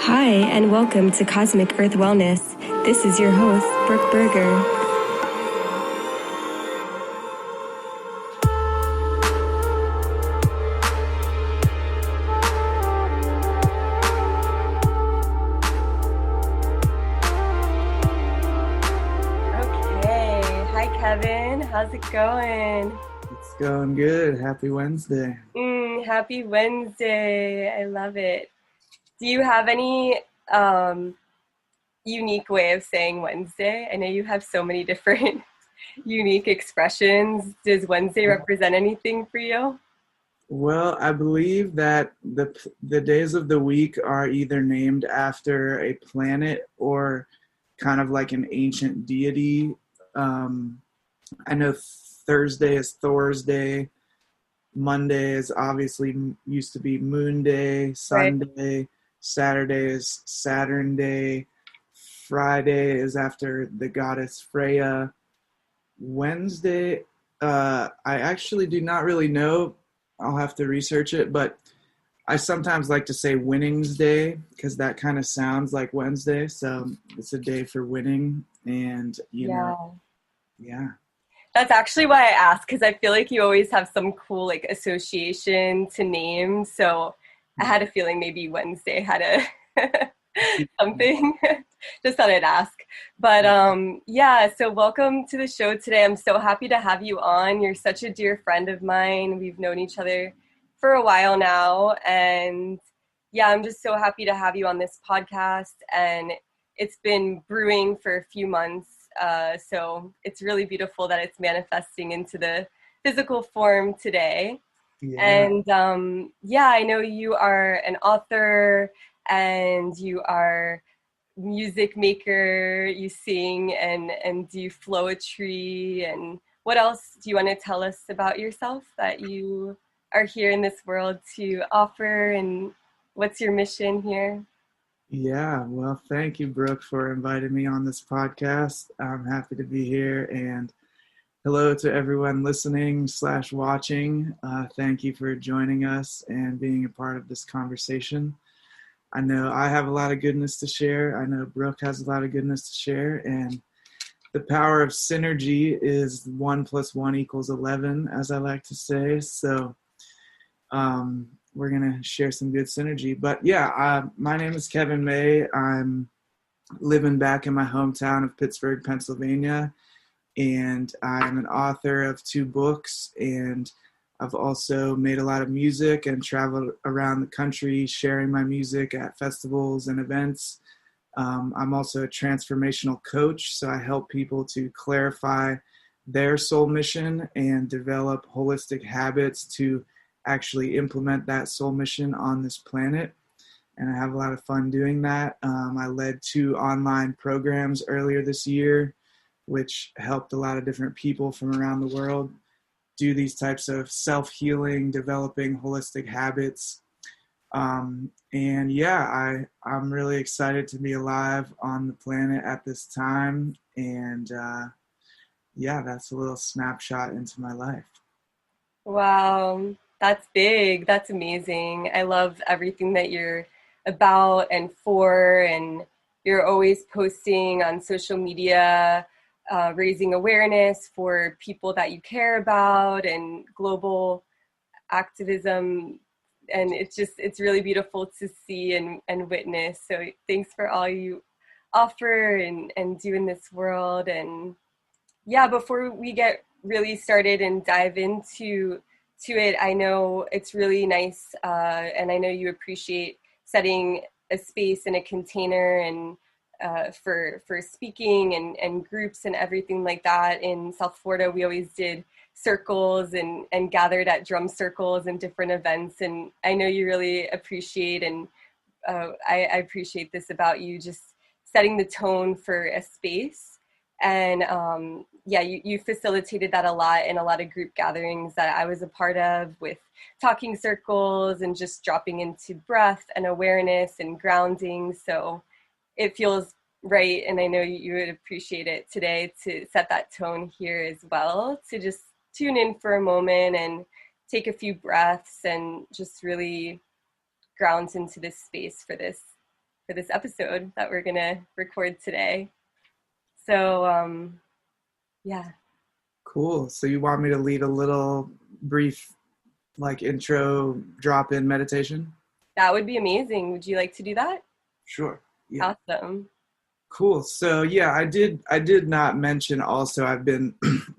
Hi, and welcome to Cosmic Earth Wellness. This is your host, Brooke Berger. Okay. Hi, Kevin. How's it going? It's going good. Happy Wednesday. Happy Wednesday. I love it. Do you have any unique way of saying Wednesday? I know you have so many different unique expressions. Does Wednesday represent anything for you? Well, I believe that the days of the week are either named after a planet or kind of like an ancient deity. I know Thursday is Thor's Day. Monday is obviously used to be Moon Day. Right. Sunday, Saturday is Saturn Day. Friday is after the goddess Freya. Wednesday, I actually do not really know. I'll have to research it, but I sometimes like to say Winnings Day because that kind of sounds like Wednesday. So it's a day for winning, and yeah. That's actually why I asked, because I feel like you always have some cool like association to names. So I had a feeling maybe Wednesday had a something. Just thought I'd ask. But so welcome to the show today. I'm so happy to have you on. You're such a dear friend of mine. We've known each other for a while now. And yeah, I'm just so happy to have you on this podcast. And it's been brewing for a few months. So it's really beautiful that it's manifesting into the physical form today. Yeah. And I know you are an author and you are music maker, you sing and do flowetry, and what else do you want to tell us about yourself that you are here in this world to offer, and what's your mission here? Yeah, well, thank you, Brooke, for inviting me on this podcast. I'm happy to be here, and hello to everyone listening / watching. Thank you for joining us and being a part of this conversation. I know I have a lot of goodness to share. I know Brooke has a lot of goodness to share, and the power of synergy is 1 + 1 = 11, as I like to say. So we're going to share some good synergy. But yeah, my name is Kevin May. I'm living back in my hometown of Pittsburgh, Pennsylvania, and I'm an author of 2 books, and I've also made a lot of music and traveled around the country sharing my music at festivals and events. I'm also a transformational coach, so I help people to clarify their soul mission and develop holistic habits to actually implement that soul mission on this planet. And I have a lot of fun doing that. I led 2 online programs earlier this year, which helped a lot of different people from around the world do these types of self-healing, developing holistic habits. I'm really excited to be alive on the planet at this time. And that's a little snapshot into my life. Wow, that's big. That's amazing. I love everything that you're about and for, and you're always posting on social media, raising awareness for people that you care about and global activism. And it's really beautiful to see and witness. So thanks for all you offer and do in this world. And yeah, before we get really started and dive into it, I know it's really nice, and I know you appreciate setting a space and a container and for speaking and groups and everything like that. In South Florida, we always did circles and gathered at drum circles and different events. And I know you really appreciate, and I appreciate this about you, just setting the tone for a space. And you facilitated that a lot in a lot of group gatherings that I was a part of, with talking circles and just dropping into breath and awareness and grounding. So it feels right, and I know you would appreciate it today to set that tone here as well, to just tune in for a moment and take a few breaths and just really ground into this space for this for this episode that we're gonna record today. So yeah. Cool. So you want me to lead a little brief like intro drop-in meditation? That would be amazing. Would you like to do that? Sure. Yeah. Awesome. Cool. So yeah, I did not mention also I've been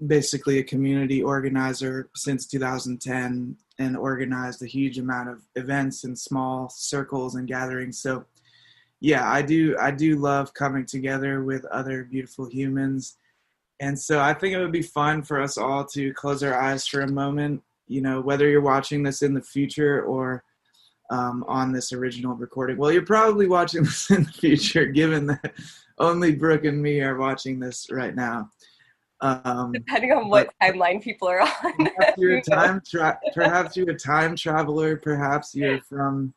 basically a community organizer since 2010 and organized a huge amount of events in small circles and gatherings. So yeah, I do love coming together with other beautiful humans. And so I think it would be fun for us all to close our eyes for a moment, whether you're watching this in the future or on this original recording. Well, you're probably watching this in the future, given that only Brooke and me are watching this right now. Depending on what timeline people are on. Perhaps you're a time traveler. Perhaps you're from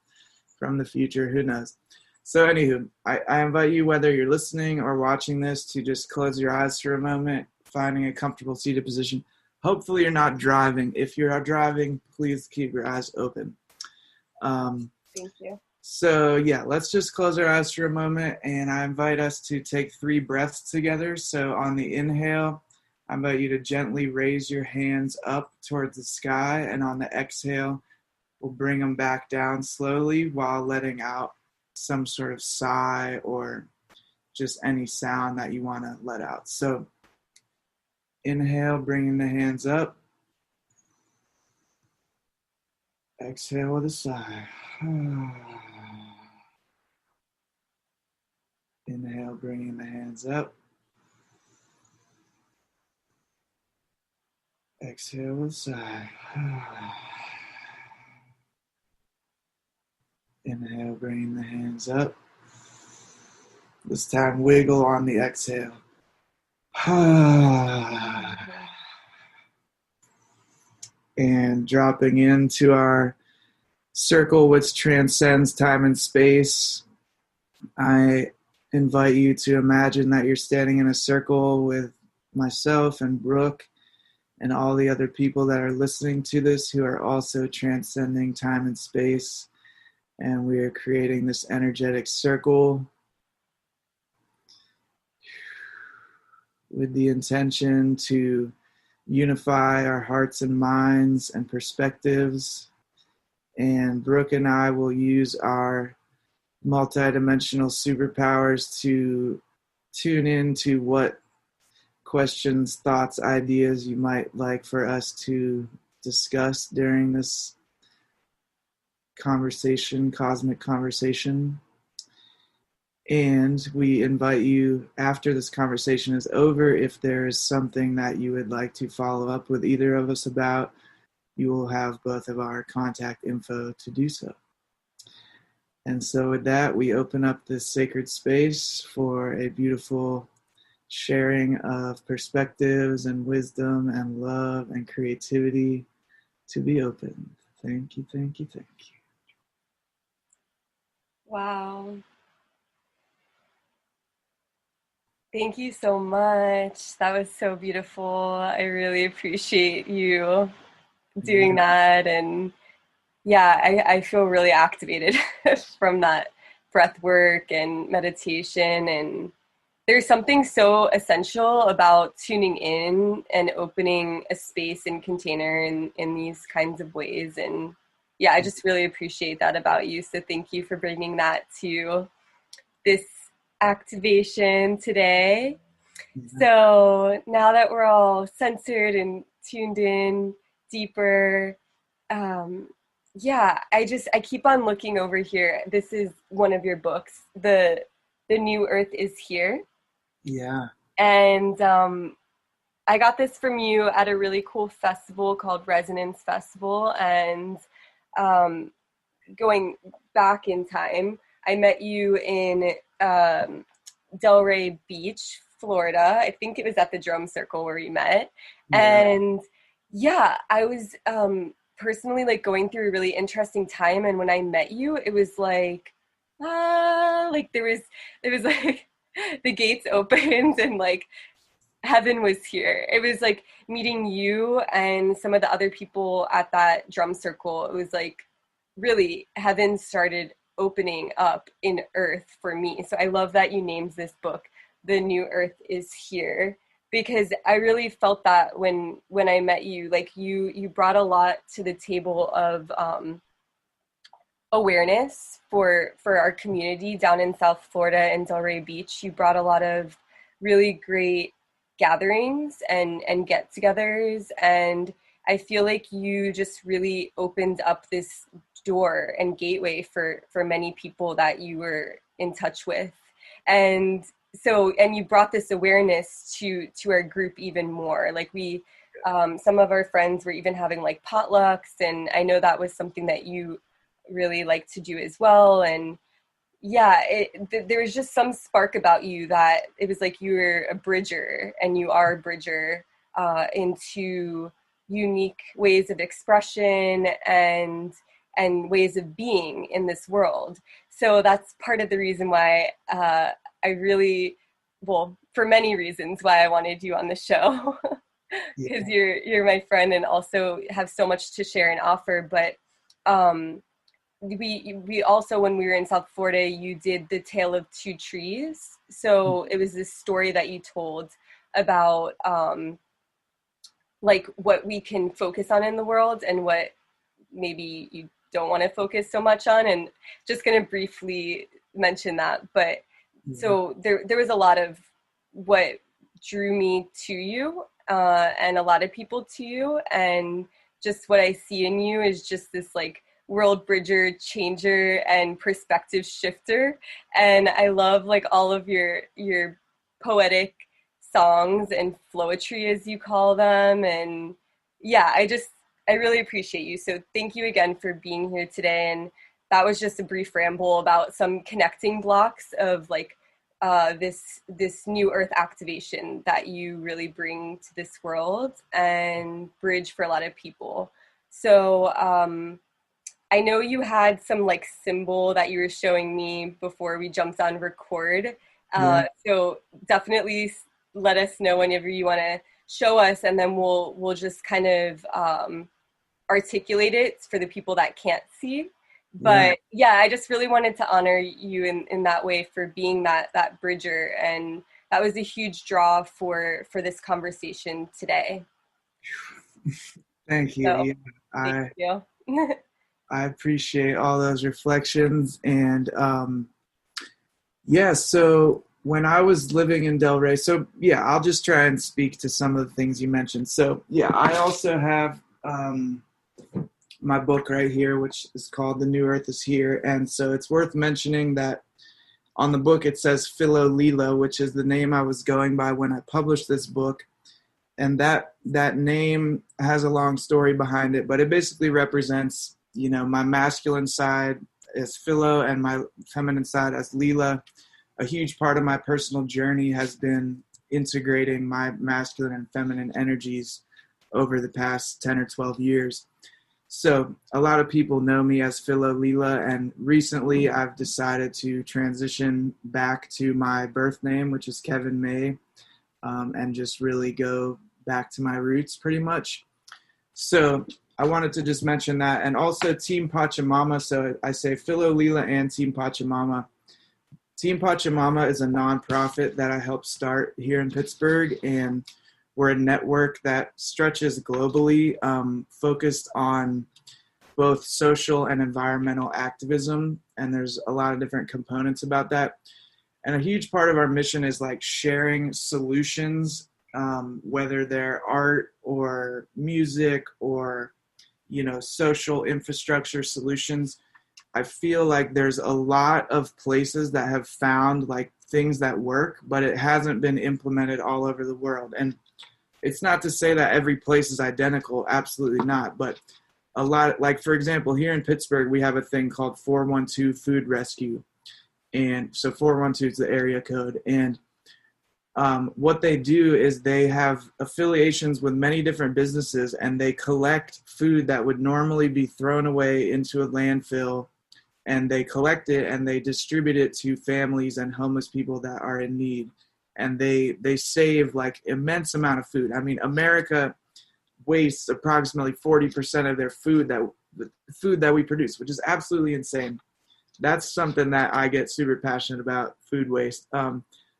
the future. Who knows? So anywho, I invite you, whether you're listening or watching this, to just close your eyes for a moment, finding a comfortable seated position. Hopefully you're not driving. If you are driving, please keep your eyes open. Thank you. So yeah, let's just close our eyes for a moment, and I invite us to take 3 breaths together. So on the inhale, I invite you to gently raise your hands up towards the sky, and on the exhale, we'll bring them back down slowly while letting out some sort of sigh or just any sound that you want to let out. So inhale, bringing the hands up. Exhale with a sigh. Inhale, bringing the hands up. Exhale with a sigh. Inhale, bringing the hands up. This time, wiggle on the exhale. And dropping into our circle which transcends time and space, I invite you to imagine that you're standing in a circle with myself and Brooke and all the other people that are listening to this who are also transcending time and space. And we are creating this energetic circle with the intention to unify our hearts and minds and perspectives. And Brooke and I will use our multidimensional superpowers to tune into what questions, thoughts, ideas you might like for us to discuss during this conversation, cosmic conversation. And we invite you, after this conversation is over, if there is something that you would like to follow up with either of us about, you will have both of our contact info to do so. And so with that, we open up this sacred space for a beautiful sharing of perspectives and wisdom and love and creativity to be opened. Thank you, thank you, thank you. Wow. Thank you so much. That was so beautiful. I really appreciate you doing that. And yeah, I feel really activated from that breath work and meditation. And there's something so essential about tuning in and opening a space and container in these kinds of ways. And yeah, I just really appreciate that about you. So thank you for bringing that to this activation today. So now that we're all centered and tuned in deeper, I keep on looking over here. This is one of your books, The New Earth is Here. Yeah. And I got this from you at a really cool festival called Resonance Festival. And going back in time, I met you in Delray Beach, Florida. I think it was at the Drum Circle where we met. Yeah. And yeah, I was personally like going through a really interesting time. And when I met you, it was like there was like the gates opened and like heaven was here. It was like meeting you and some of the other people at that drum circle. It was like really heaven started opening up in Earth for me. So I love that you named this book The New Earth is Here, because I really felt that when I met you, like you brought a lot to the table of awareness for our community down in South Florida and Delray Beach. You brought a lot of really great gatherings and get-togethers, and I feel like you just really opened up this door and gateway for many people that you were in touch with. And so, and you brought this awareness to our group even more. Like we some of our friends were even having like potlucks, and I know that was something that you really like to do as well. And yeah, there was just some spark about you that it was like you were a bridger, and you are a bridger into unique ways of expression and ways of being in this world. So that's part of the reason why I really, well, for many reasons why I wanted you on the show, because Yeah. you're my friend and also have so much to share and offer. But we also, when we were in South Florida, you did the Tale of Two Trees. So it was this story that you told about like what we can focus on in the world and what maybe you don't want to focus so much on. And just going to briefly mention that. But Yeah. so there was a lot of what drew me to you and a lot of people to you. And just what I see in you is just this like world bridger, changer, and perspective shifter. And I love like all of your poetic songs and flowetry, as you call them. And yeah, I really appreciate you. So thank you again for being here today. And that was just a brief ramble about some connecting blocks of like this new earth activation that you really bring to this world and bridge for a lot of people. So I know you had some like symbol that you were showing me before we jumped on record. Yeah. So definitely let us know whenever you want to show us, and then we'll just kind of articulate it for the people that can't see. Yeah. But yeah, I just really wanted to honor you in that way for being that bridger, and that was a huge draw for this conversation today. Thank you. So Yeah. thank I you. I appreciate all those reflections. And yeah, so when I was living in Delray, so yeah, I'll just try and speak to some of the things you mentioned. So yeah, I also have my book right here, which is called The New Earth is Here. And so it's worth mentioning that on the book it says Philo Lila, which is the name I was going by when I published this book. And that name has a long story behind it, but it basically represents, my masculine side as Philo and my feminine side as Lila. A huge part of my personal journey has been integrating my masculine and feminine energies over the past 10 or 12 years. So a lot of people know me as Philo Lila, and recently I've decided to transition back to my birth name, which is Kevin May, and just really go back to my roots pretty much. So I wanted to just mention that, and also Team Pachamama. So I say Philo Lila and Team Pachamama. Team Pachamama is a nonprofit that I helped start here in Pittsburgh, and we're a network that stretches globally, focused on both social and environmental activism, and there's a lot of different components about that. And a huge part of our mission is like sharing solutions, whether they're art or music or, social infrastructure solutions. I feel like there's a lot of places that have found like things that work, but it hasn't been implemented all over the world. And it's not to say that every place is identical, absolutely not. But a lot, like for example, here in Pittsburgh, we have a thing called 412 Food Rescue. And so 412 is the area code. And what they do is they have affiliations with many different businesses, and they collect food that would normally be thrown away into a landfill, and they collect it and they distribute it to families and homeless people that are in need. And they save like immense amount of food. I mean, America wastes approximately 40% of their food that we produce, which is absolutely insane. that's something that I get super passionate about, food waste.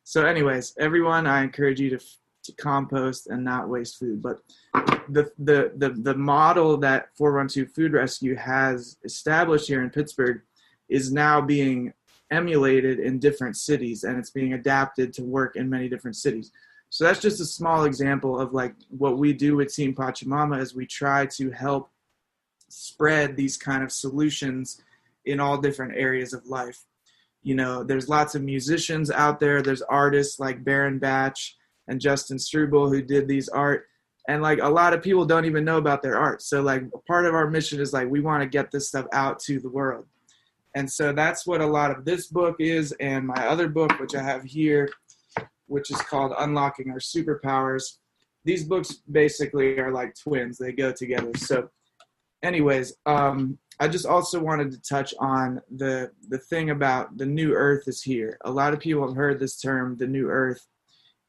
So anyways, everyone, I encourage you to compost and not waste food. But the model that 412 Food Rescue has established here in Pittsburgh is now being emulated in different cities, and it's being adapted to work in many different cities. So that's just a small example of like what we do with Team Pachamama, is we try to help spread these kind of solutions in all different areas of life. You know, there's lots of musicians out there. There's artists like Baron Batch and Justin Struble who did these art. And like a lot of people don't even know about their art. So like part of our mission is like we want to get this stuff out to the world. And so that's what a lot of this book is, and my other book, which I have here, which is called Unlocking Our Superpowers. These books basically are like twins. They go together. So anyways, I just also wanted to touch on the thing about the new earth is here. A lot of people have heard this term, the new earth.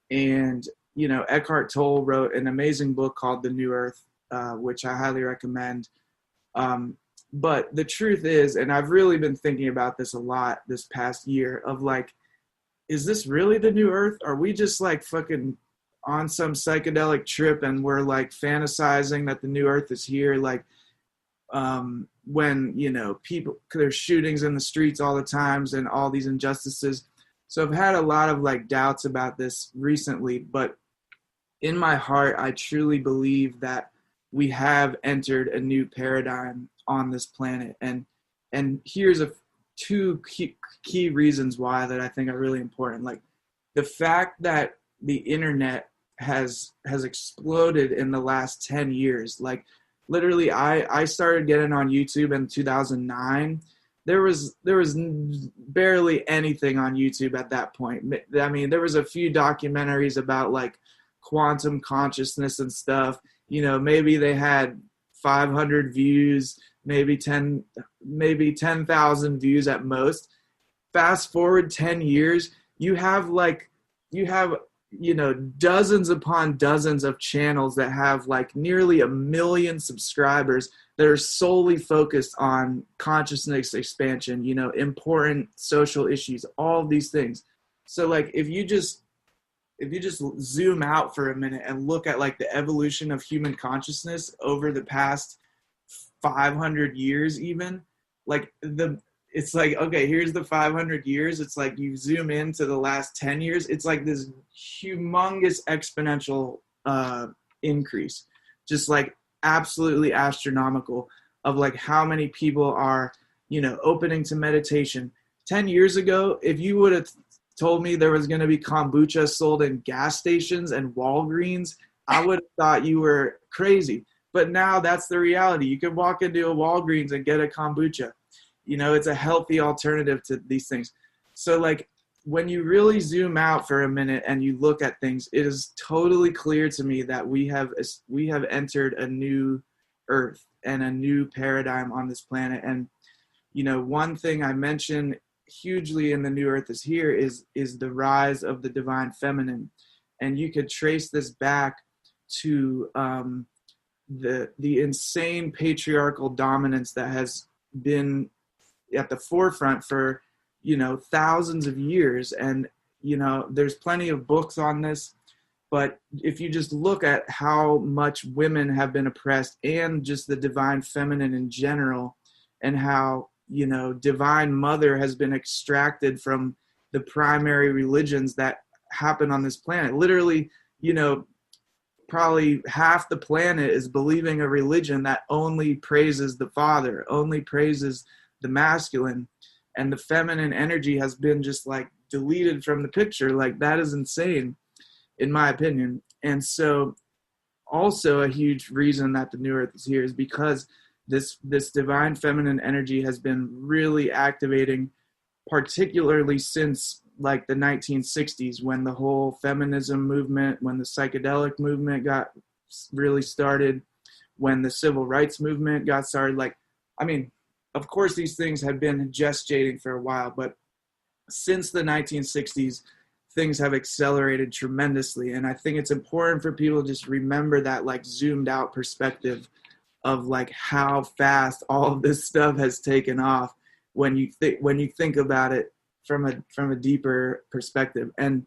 And, you know, Eckhart Tolle wrote an amazing book called The New Earth, which I highly recommend. But the truth is, and I've really been thinking about this a lot this past year, of like, is this really the new earth? Are we just like fucking on some psychedelic trip and we're like fantasizing that the new earth is here? Like, when, you know, people, there's shootings in the streets all the times and all these injustices. So I've had a lot of like doubts about this recently, but in my heart, I truly believe that we have entered a new paradigm on this planet. And here's two key reasons why that I think are really important. Like the fact that the internet has exploded in the last 10 years. Like literally I started getting on YouTube in 2009. There was barely anything on YouTube at that point. I mean, there was a few documentaries about like quantum consciousness and stuff. You know, maybe they had 500 views, maybe 10,000 views at most. Fast forward 10 years, you have you know, dozens upon dozens of channels that have like nearly 1 million subscribers that are solely focused on consciousness expansion, you know, important social issues, all of these things. So like if you just zoom out for a minute and look at like the evolution of human consciousness over the past 500 years, even like it's like, okay, here's the 500 years. It's like you zoom into the last 10 years. It's like this humongous exponential increase, just like absolutely astronomical, of like how many people are, you know, opening to meditation. 10 years ago, if you would have told me there was going to be kombucha sold in gas stations and Walgreens, I would have thought you were crazy. But now that's the reality. You can walk into a Walgreens and get a kombucha. You know, it's a healthy alternative to these things. So like when you really zoom out for a minute and you look at things, it is totally clear to me that we have entered a new earth and a new paradigm on this planet. And, you know, one thing I mentioned hugely in The New Earth is Here is the rise of the divine feminine. And you could trace this back to the insane patriarchal dominance that has been at the forefront for, you know, thousands of years. And, you know, there's plenty of books on this, but if you just look at how much women have been oppressed and just the divine feminine in general, and how, you know, divine mother has been extracted from the primary religions that happen on this planet. Literally, you know, probably half the planet is believing a religion that only praises the father, only praises the masculine, and the feminine energy has been just like deleted from the picture. Like that is insane in my opinion. And so also a huge reason that the New Earth is here is because this divine feminine energy has been really activating, particularly since like the 1960s, when the whole feminism movement, when the psychedelic movement got really started, when the civil rights movement got started. Like, I mean, of course, these things had been gestating for a while, but since the 1960s, things have accelerated tremendously. And I think it's important for people to just remember that like zoomed out perspective of like how fast all of this stuff has taken off. when you think about it from a deeper perspective. And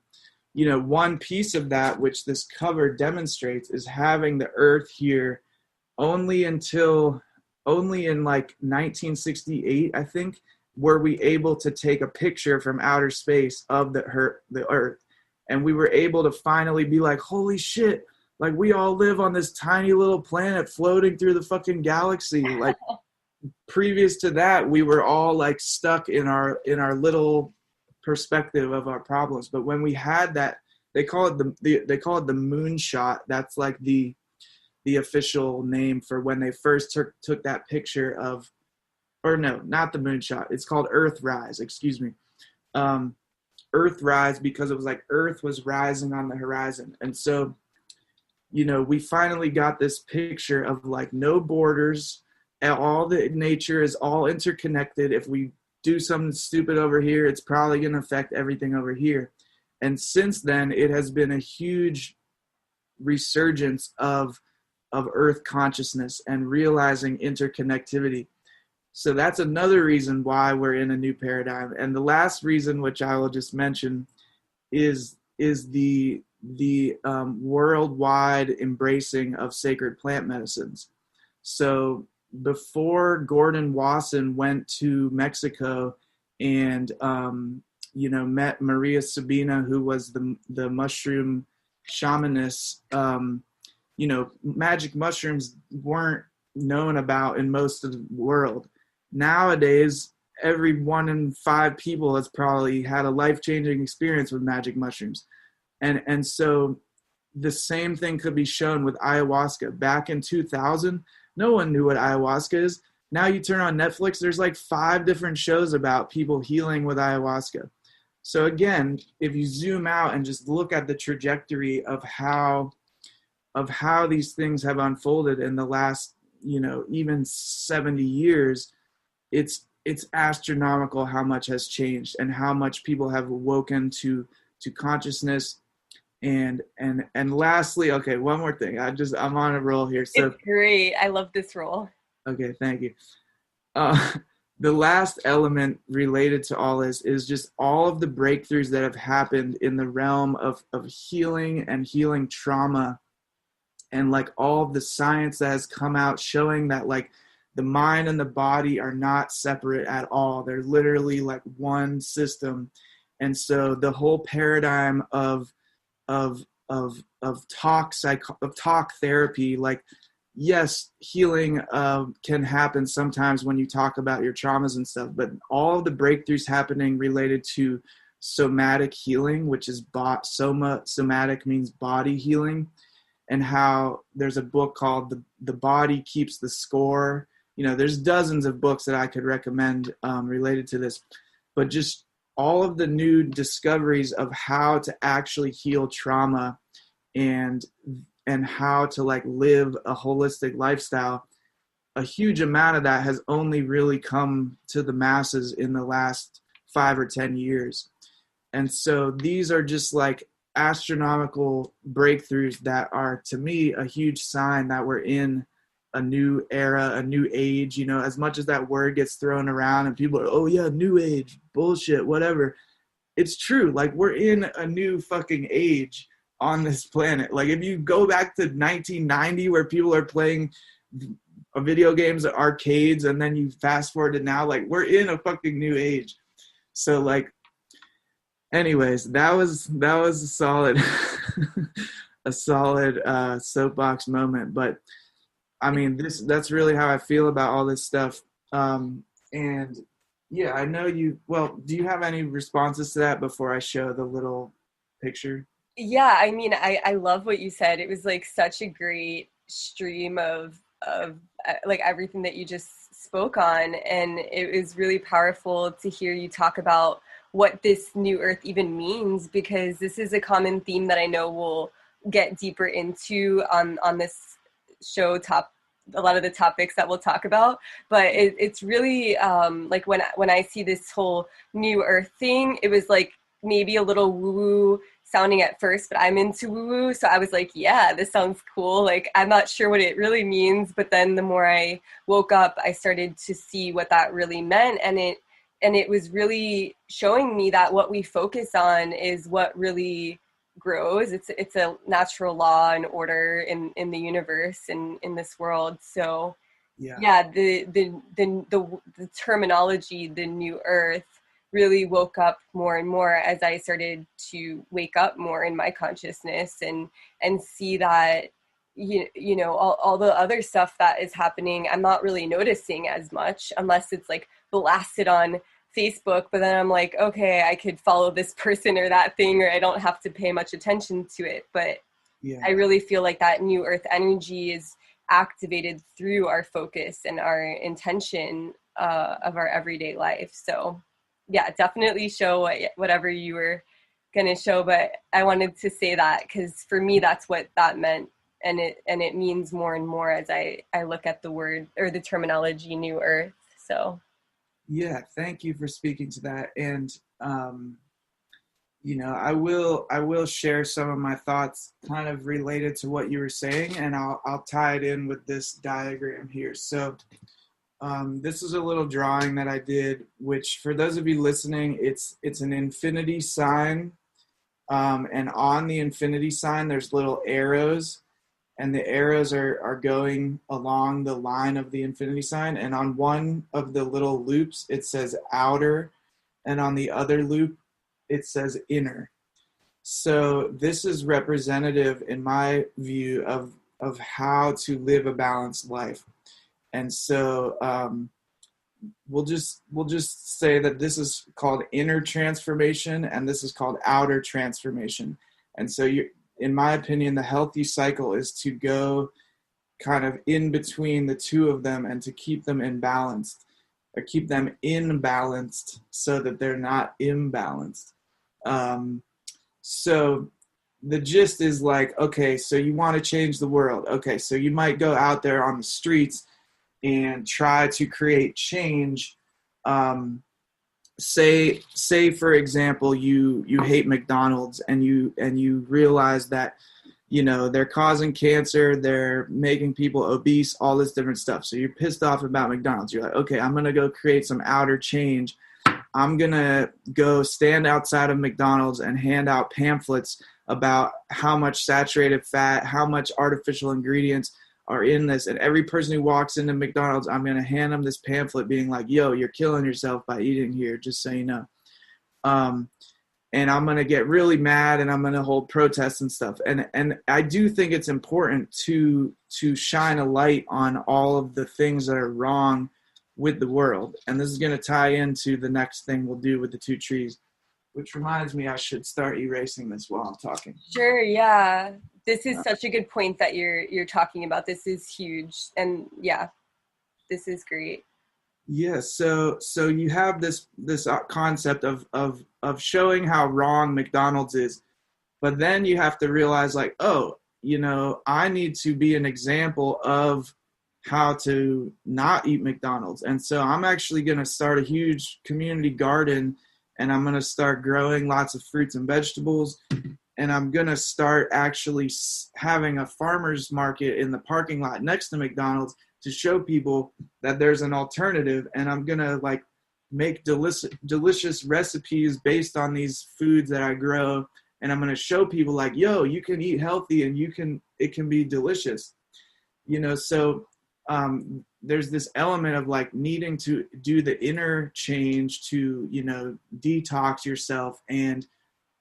one piece of that which this cover demonstrates is having the earth here only in like 1968, I think, were we able to take a picture from outer space of the earth. And we were able to finally be like, holy shit, like we all live on this tiny little planet floating through the fucking galaxy. Like previous to that, we were all like stuck in our little perspective of our problems. But when we had that, they call it the moonshot. That's like the official name for when they first took that picture of, or no, not the moonshot. It's called Earthrise, excuse me. Earthrise, because it was like Earth was rising on the horizon. And so, we finally got this picture of like no borders, and all the nature is all interconnected. If we do something stupid over here, it's probably going to affect everything over here. And since then, it has been a huge resurgence of Earth consciousness and realizing interconnectivity. So that's another reason why we're in a new paradigm. And the last reason, which I will just mention, is the worldwide embracing of sacred plant medicines. So before Gordon Wasson went to Mexico and met Maria Sabina, who was the mushroom shamaness, magic mushrooms weren't known about in most of the world. Nowadays, every 1 in 5 people has probably had a life-changing experience with magic mushrooms. And so the same thing could be shown with ayahuasca. Back in 2000, no one knew what ayahuasca is. Now you turn on Netflix, there's like 5 different shows about people healing with ayahuasca. So again, if you zoom out and just look at the trajectory of how these things have unfolded in the last, even 70 years, it's astronomical how much has changed and how much people have awoken to consciousness. And lastly, okay, one more thing. I'm on a roll here. So it's great. I love this role. Okay, thank you. The last element related to all this is just all of the breakthroughs that have happened in the realm of healing and healing trauma, and like all of the science that has come out showing that like the mind and the body are not separate at all. They're literally like one system. And so the whole paradigm of talk therapy, like, yes, healing can happen sometimes when you talk about your traumas and stuff, but all of the breakthroughs happening related to somatic healing, which is somatic means body healing, and how there's a book called The Body Keeps the Score. There's dozens of books that I could recommend related to this, but just all of the new discoveries of how to actually heal trauma and how to like live a holistic lifestyle. A huge amount of that has only really come to the masses in the last 5 or 10 years. And so these are just like astronomical breakthroughs that are, to me, a huge sign that we're in a new era, a new age. As much as that word gets thrown around and people are, oh yeah, new age, bullshit, whatever. It's true. Like, we're in a new fucking age on this planet. Like, if you go back to 1990 where people are playing video games at arcades, and then you fast forward to now, like, we're in a fucking new age. So like, anyways, that was a solid a solid soapbox moment. But I mean, that's really how I feel about all this stuff. And yeah, I know do you have any responses to that before I show the little picture? Yeah, I mean, I love what you said. It was like such a great stream of like everything that you just spoke on. And it was really powerful to hear you talk about what this new earth even means, because this is a common theme that I know we'll get deeper into on this show, a lot of the topics that we'll talk about. But it's really like when I see this whole new earth thing, it was like maybe a little woo-woo sounding at first, but I'm into woo-woo, so I was like, yeah, this sounds cool. Like, I'm not sure what it really means, but then the more I woke up, I started to see what that really meant, and it was really showing me that what we focus on is what really grows. It's a natural law and order in the universe and in this world. So Yeah. yeah, the terminology, the new earth, really woke up more and more as I started to wake up more in my consciousness and see that you know all the other stuff that is happening I'm not really noticing as much unless it's like blasted on Facebook, but then I'm like, okay, I could follow this person or that thing, or I don't have to pay much attention to it. But Yeah. I really feel like that new earth energy is activated through our focus and our intention of our everyday life. So yeah, definitely show whatever you were going to show. But I wanted to say that because for me, that's what that meant. And it means more and more as I look at the word or the terminology new earth. So Yeah, thank you for speaking to that. And you know, I will share some of my thoughts kind of related to what you were saying, and I'll tie it in with this diagram here. So this is a little drawing that I did, which for those of you listening, it's an infinity sign, and on the infinity sign there's little arrows, and the arrows are going along the line of the infinity sign, and on one of the little loops it says outer, and on the other loop it says inner. So this is representative, in my view, of how to live a balanced life. And so we'll just say that this is called inner transformation, and this is called outer transformation. And so in my opinion, the healthy cycle is to go kind of in between the two of them and to keep them imbalanced, or keep them imbalanced so that they're not imbalanced. So the gist is like, okay, so you want to change the world. Okay, so you might go out there on the streets and try to create change. Say for example, you hate McDonald's, and you realize that, you know, they're causing cancer, they're making people obese, all this different stuff. So you're pissed off about McDonald's. You're like, okay, I'm going to go create some outer change. I'm going to go stand outside of McDonald's and hand out pamphlets about how much saturated fat, how much artificial ingredients are in this. And every person who walks into McDonald's, I'm going to hand them this pamphlet being like, yo, you're killing yourself by eating here, just so you know. And I'm going to get really mad, and I'm going to hold protests and stuff. And I do think it's important to shine a light on all of the things that are wrong with the world. And this is going to tie into the next thing we'll do with the two trees, which reminds me I should start erasing this while I'm talking. sure, yeah. This is such a good point that you're talking about. This is huge. And yeah, this is great. Yeah, so you have this concept of showing how wrong McDonald's is, but then you have to realize, like, oh, you know, I need to be an example of how to not eat McDonald's. And so I'm actually going to start a huge community garden, and I'm going to start growing lots of fruits and vegetables, and I'm going to start actually having a farmer's market in the parking lot next to McDonald's to show people that there's an alternative. And I'm going to like make delicious recipes based on these foods that I grow. And I'm going to show people like, yo, you can eat healthy, and it can be delicious, you know? So there's this element of like needing to do the inner change to, you know, detox yourself and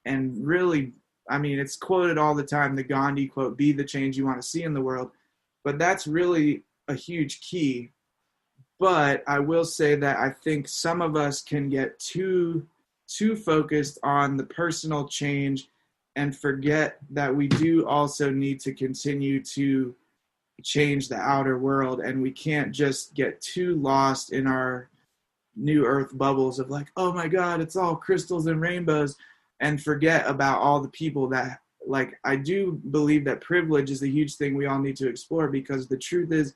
really, I mean, it's quoted all the time, the Gandhi quote, be the change you want to see in the world. But that's really a huge key. But I will say that I think some of us can get too focused on the personal change and forget that we do also need to continue to change the outer world, and we can't just get too lost in our new earth bubbles of like, oh my God, it's all crystals and rainbows, and forget about all the people that, like, I do believe that privilege is a huge thing we all need to explore, because the truth is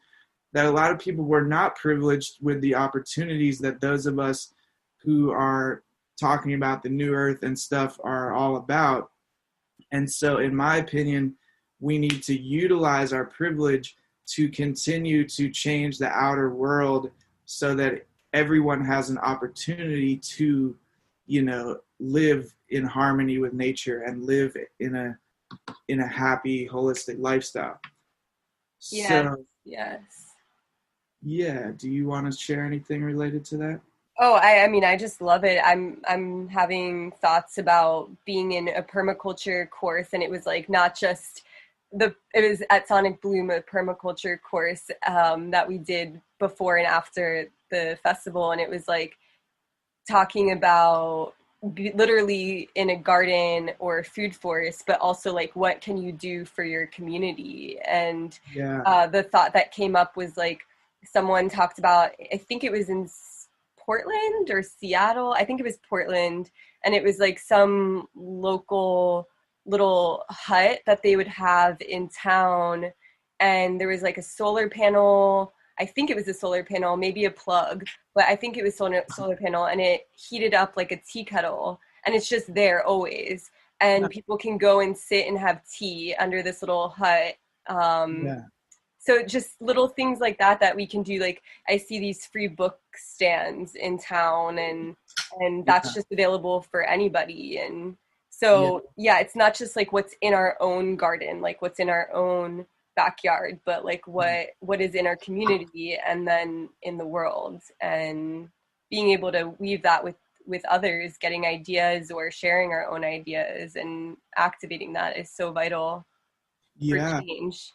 that a lot of people were not privileged with the opportunities that those of us who are talking about the new earth and stuff are all about. And so in my opinion, we need to utilize our privilege to continue to change the outer world so that everyone has an opportunity to, live in harmony with nature and live in a happy, holistic lifestyle. Yes, So, yes. yeah, do you want to share anything related to that? Oh, I mean, I just love it. I'm having thoughts about being in a permaculture course, and it was like not just it was at Sonic Bloom, a permaculture course that we did before and after the festival, and it was like talking about literally in a garden or food forest, but also like what can you do for your community. And Yeah, the thought that came up was like someone talked about, I think it was in Portland or Seattle, I think it was Portland, and it was like some local little hut that they would have in town, and there was like a solar panel. I think it was a solar panel, maybe a plug, but I think it was solar panel, and it heated up like a tea kettle, and it's just there always. And people can go and sit and have tea under this little hut. Um, yeah, so just little things like that we can do. Like I see these free book stands in town, and that's yeah, just available for anybody. And yeah, so yeah, it's not just like what's in our own garden, like what's in our own backyard, but like what is in our community and then in the world, and being able to weave that with others, getting ideas or sharing our own ideas and activating that is so vital for yeah, change.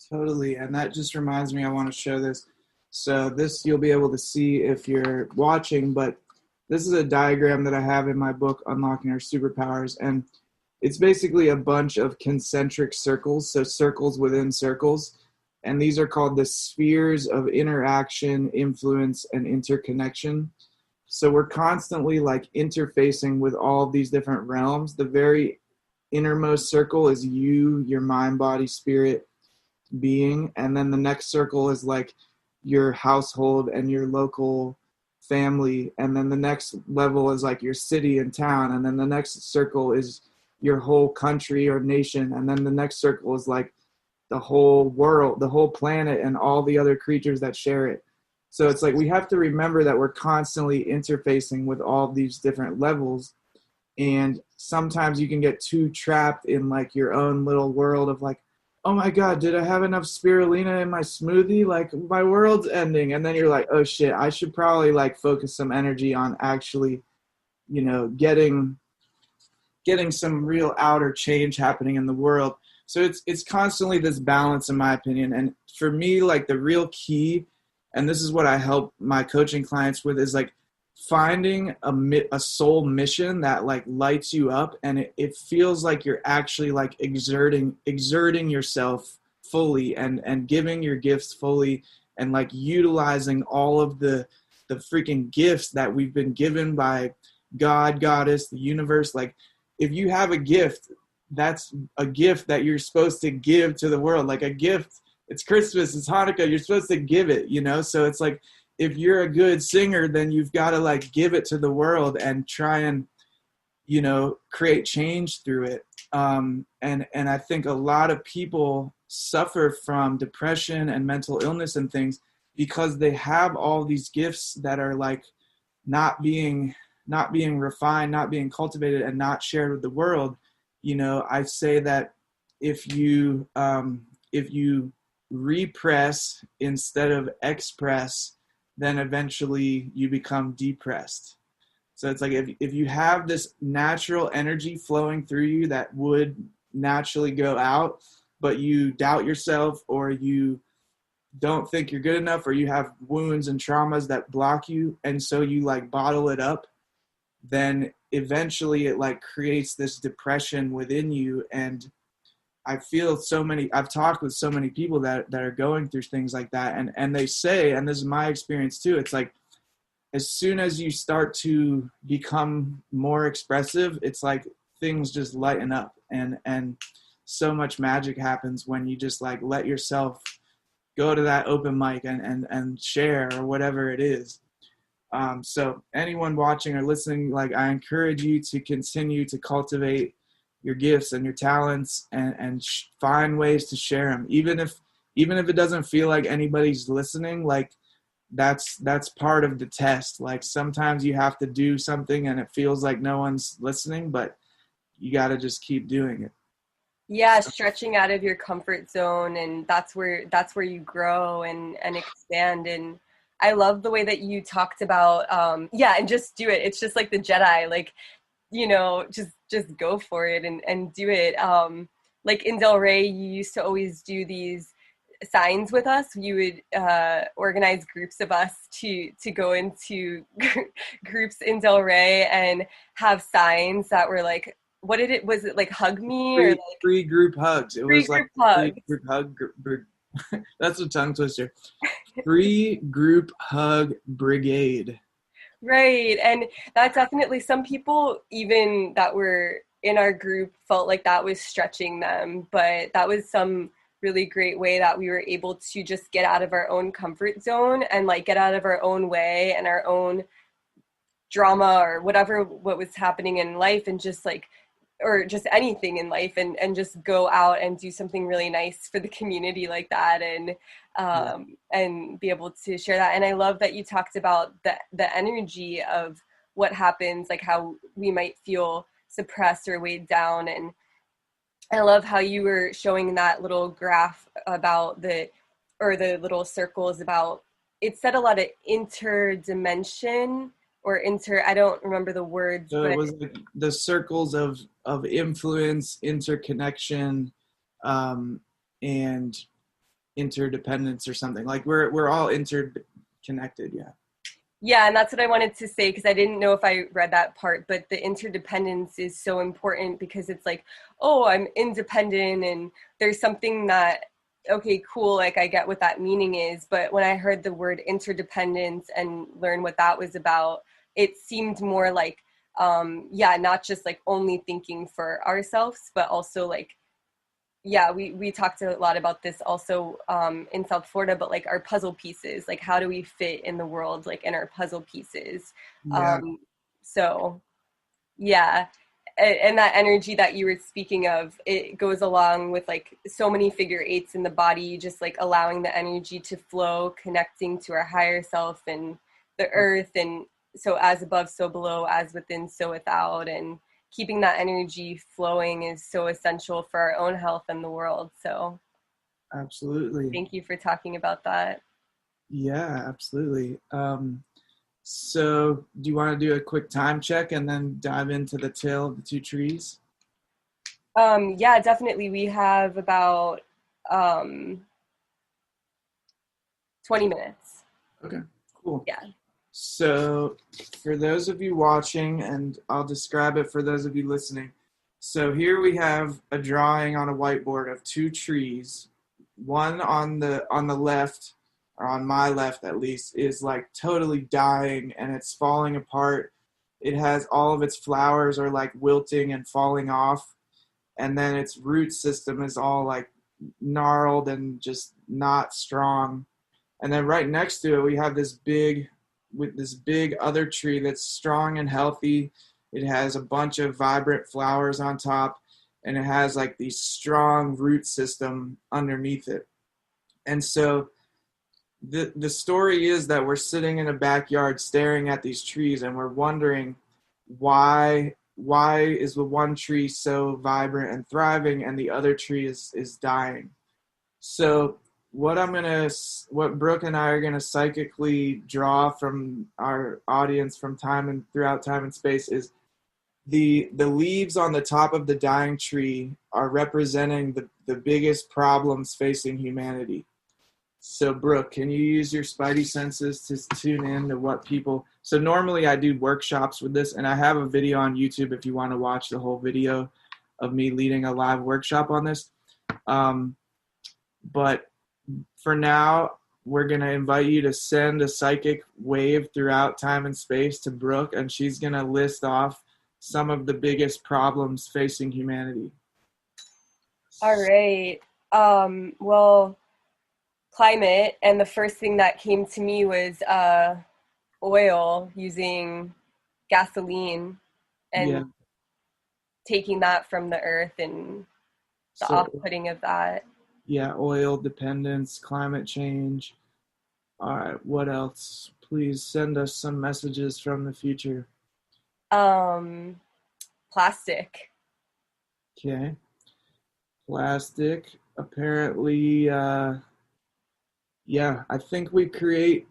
totally. And that just reminds me, I want to show this. So this you'll be able to see if you're watching, but this is a diagram that I have in my book, Unlocking Our Superpowers. And it's basically a bunch of concentric circles, so circles within circles. And these are called the spheres of interaction, influence, and interconnection. So we're constantly like interfacing with all of these different realms. The very innermost circle is you, your mind, body, spirit, being. And then the next circle is like your household and your local family. And then the next level is like your city and town. And then the next circle is your whole country or nation. And then the next circle is like the whole world, the whole planet, and all the other creatures that share it. So it's like we have to remember that we're constantly interfacing with all these different levels. And sometimes you can get too trapped in like your own little world of like, oh my God, did I have enough spirulina in my smoothie? Like my world's ending. And then you're like, oh shit, I should probably like focus some energy on actually, getting some real outer change happening in the world. So it's constantly this balance, in my opinion. And for me, like the real key, and this is what I help my coaching clients with, is like finding a soul mission that like lights you up, and it feels like you're actually like exerting yourself fully, and giving your gifts fully, and like utilizing all of the freaking gifts that we've been given by God, Goddess, the universe. Like if you have a gift, that's a gift that you're supposed to give to the world. Like a gift, it's Christmas, it's Hanukkah, you're supposed to give it, So it's like, if you're a good singer, then you've got to like give it to the world and try and, create change through it. And I think a lot of people suffer from depression and mental illness and things because they have all these gifts that are like not being refined, not being cultivated, and not shared with the world. I say that if you repress instead of express, then eventually you become depressed. So it's like if you have this natural energy flowing through you that would naturally go out, but you doubt yourself, or you don't think you're good enough, or you have wounds and traumas that block you, and so you like bottle it up, then eventually it like creates this depression within you. And I've talked with so many people that are going through things like that. And they say, and this is my experience too, it's like, as soon as you start to become more expressive, it's like things just lighten up, and so much magic happens when you just like let yourself go to that open mic and share, or whatever it is. So anyone watching or listening, like I encourage you to continue to cultivate your gifts and your talents, and find ways to share them. Even if it doesn't feel like anybody's listening, like that's part of the test. Like sometimes you have to do something and it feels like no one's listening, but you got to just keep doing it. Yeah, stretching out of your comfort zone, and that's where you grow and expand. And I love the way that you talked about yeah, and just do it. It's just like the Jedi, like, just go for it and do it. Like in Del Rey, you used to always do these signs with us. You would organize groups of us to go into groups in Del Rey and have signs that were like, what did it was it like, hug me, or like Free group hugs. It free was like group free hugs? group hug. That's a tongue twister. Free group hug brigade. Right. And that definitely, some people even that were in our group felt like that was stretching them, but that was some really great way that we were able to just get out of our own comfort zone and like get out of our own way and our own drama or whatever what was happening in life, and just like, or just anything in life, and just go out and do something really nice for the community like that, Yeah. and be able to share that. And I love that you talked about the energy of what happens, like how we might feel suppressed or weighed down. And I love how you were showing that little graph about the little circles about, it said a lot of interdimension or I don't remember the words, So it but was like the circles of influence, interconnection, and interdependence or something. Like we're all interconnected. Yeah. yeah, and that's what I wanted to say, because I didn't know if I read that part, but the interdependence is so important, because it's like, oh, I'm independent and there's something that, okay, cool, like I get what that meaning is. But when I heard the word interdependence and learn what that was about, it seemed more like, yeah, not just like only thinking for ourselves, but also like, yeah, we talked a lot about this also in South Florida, but like our puzzle pieces, like how do we fit in the world, like in our puzzle pieces. Yeah. So yeah, and that energy that you were speaking of, it goes along with like so many figure eights in the body, just like allowing the energy to flow, connecting to our higher self and the earth. And so as above, so below, as within, so without. And keeping that energy flowing is so essential for our own health and the world. So Absolutely. thank you for talking about that. Yeah, absolutely. So do you want to do a quick time check and then dive into the tale of the two trees? Yeah, definitely. We have about um, 20 minutes. Okay, cool. Yeah. So for those of you watching, and I'll describe it for those of you listening. So here we have a drawing on a whiteboard of two trees. One on the left, or on my left at least, is like totally dying and it's falling apart. It has all of its flowers are like wilting and falling off, and then its root system is all like gnarled and just not strong. And then right next to it, we have this big other tree that's strong and healthy. It has a bunch of vibrant flowers on top, and it has like the strong root system underneath it. And so the story is that we're sitting in a backyard staring at these trees, and we're wondering why is the one tree so vibrant and thriving and the other tree is dying. So what Brooke and I are gonna psychically draw from our audience from time and throughout time and space is the leaves on the top of the dying tree are representing the biggest problems facing humanity. So Brooke, can you use your spidey senses to tune in to what people, so normally I do workshops with this, and I have a video on YouTube if you want to watch the whole video of me leading a live workshop on this. But for now, we're going to invite you to send a psychic wave throughout time and space to Brooke, and she's going to list off some of the biggest problems facing humanity. All right. Well, climate, and the first thing that came to me was oil, using gasoline Yeah. and taking that from the earth, and the So, off-putting of that. yeah, oil dependence, climate change. All right, what else? Please send us some messages from the future. Um, Plastic. Okay. Plastic. Apparently, yeah, I think we create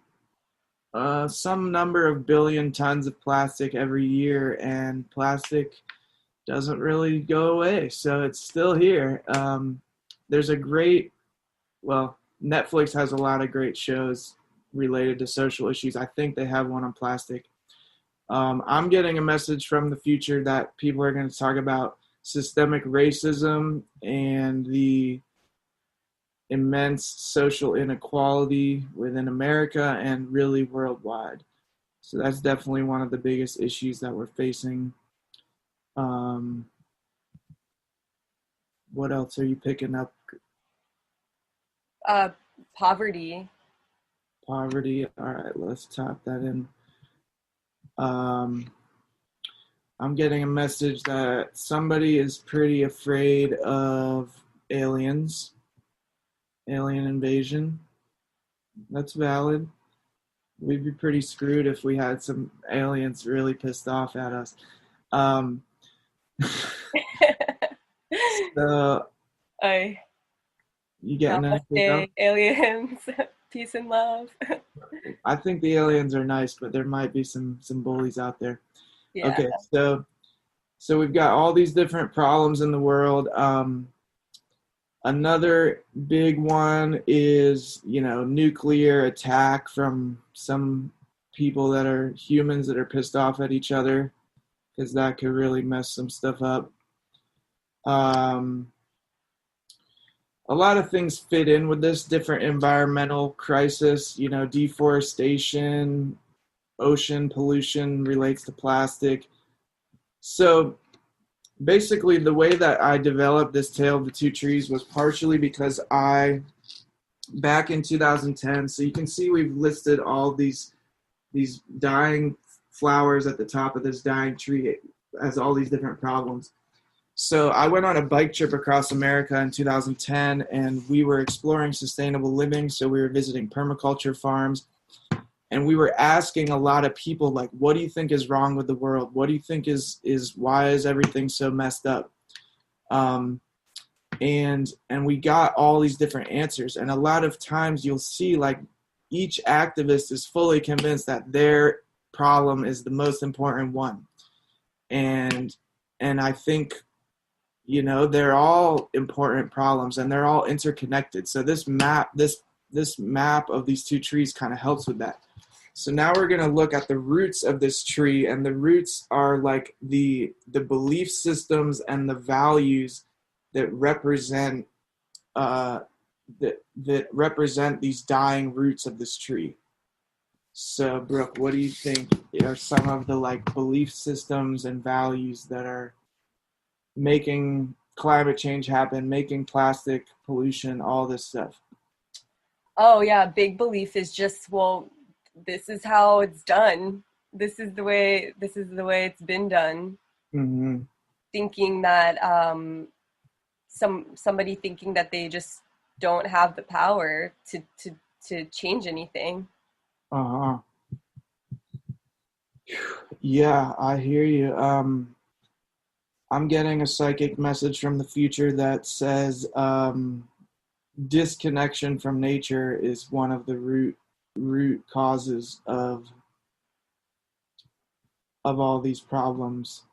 some number of billion tons of plastic every year, and plastic doesn't really go away. So it's still here. There's a great, well, Netflix has a lot of great shows related to social issues. I think they have one on plastic. I'm getting a message from the future that people are going to talk about systemic racism and the immense social inequality within America and really worldwide. So that's definitely one of the biggest issues that we're facing. Um, what else are you picking up? Uh, Poverty. Poverty. All right, let's tap that in. Um, I'm getting a message that somebody is pretty afraid of aliens, alien invasion. That's valid. We'd be pretty screwed if we had some aliens really pissed off at us. Um, so I you getting anything else? Namaste, aliens. Peace and love. I think the aliens are nice, but there might be some bullies out there. Yeah. Okay, so we've got all these different problems in the world. Another big one is, nuclear attack from some people that are humans that are pissed off at each other, because that could really mess some stuff up. A lot of things fit in with this different environmental crisis, deforestation, ocean pollution relates to plastic. So basically, the way that I developed this Tale of the Two Trees was partially because back in 2010, so you can see we've listed all these dying flowers at the top of this dying tree as all these different problems. So I went on a bike trip across America in 2010, and we were exploring sustainable living. So we were visiting permaculture farms, and we were asking a lot of people, like, what do you think is wrong with the world? What do you think is why is everything so messed up? And we got all these different answers. And a lot of times you'll see, like, each activist is fully convinced that their problem is the most important one. And I think, they're all important problems, and they're all interconnected. So this map of these two trees kind of helps with that. So now we're going to look at the roots of this tree, and the roots are like the belief systems and the values that represent that represent these dying roots of this tree. So, Brooke, what do you think are some of the belief systems and values that are making climate change happen, making plastic pollution, all this stuff? Oh yeah, big belief is just, well, this is how it's done. This is the way it's been done. Mm-hmm. Thinking that somebody thinking that they just don't have the power to change anything. Uh-huh. Yeah, I hear you. I'm getting a psychic message from the future that says disconnection from nature is one of the root causes of all these problems.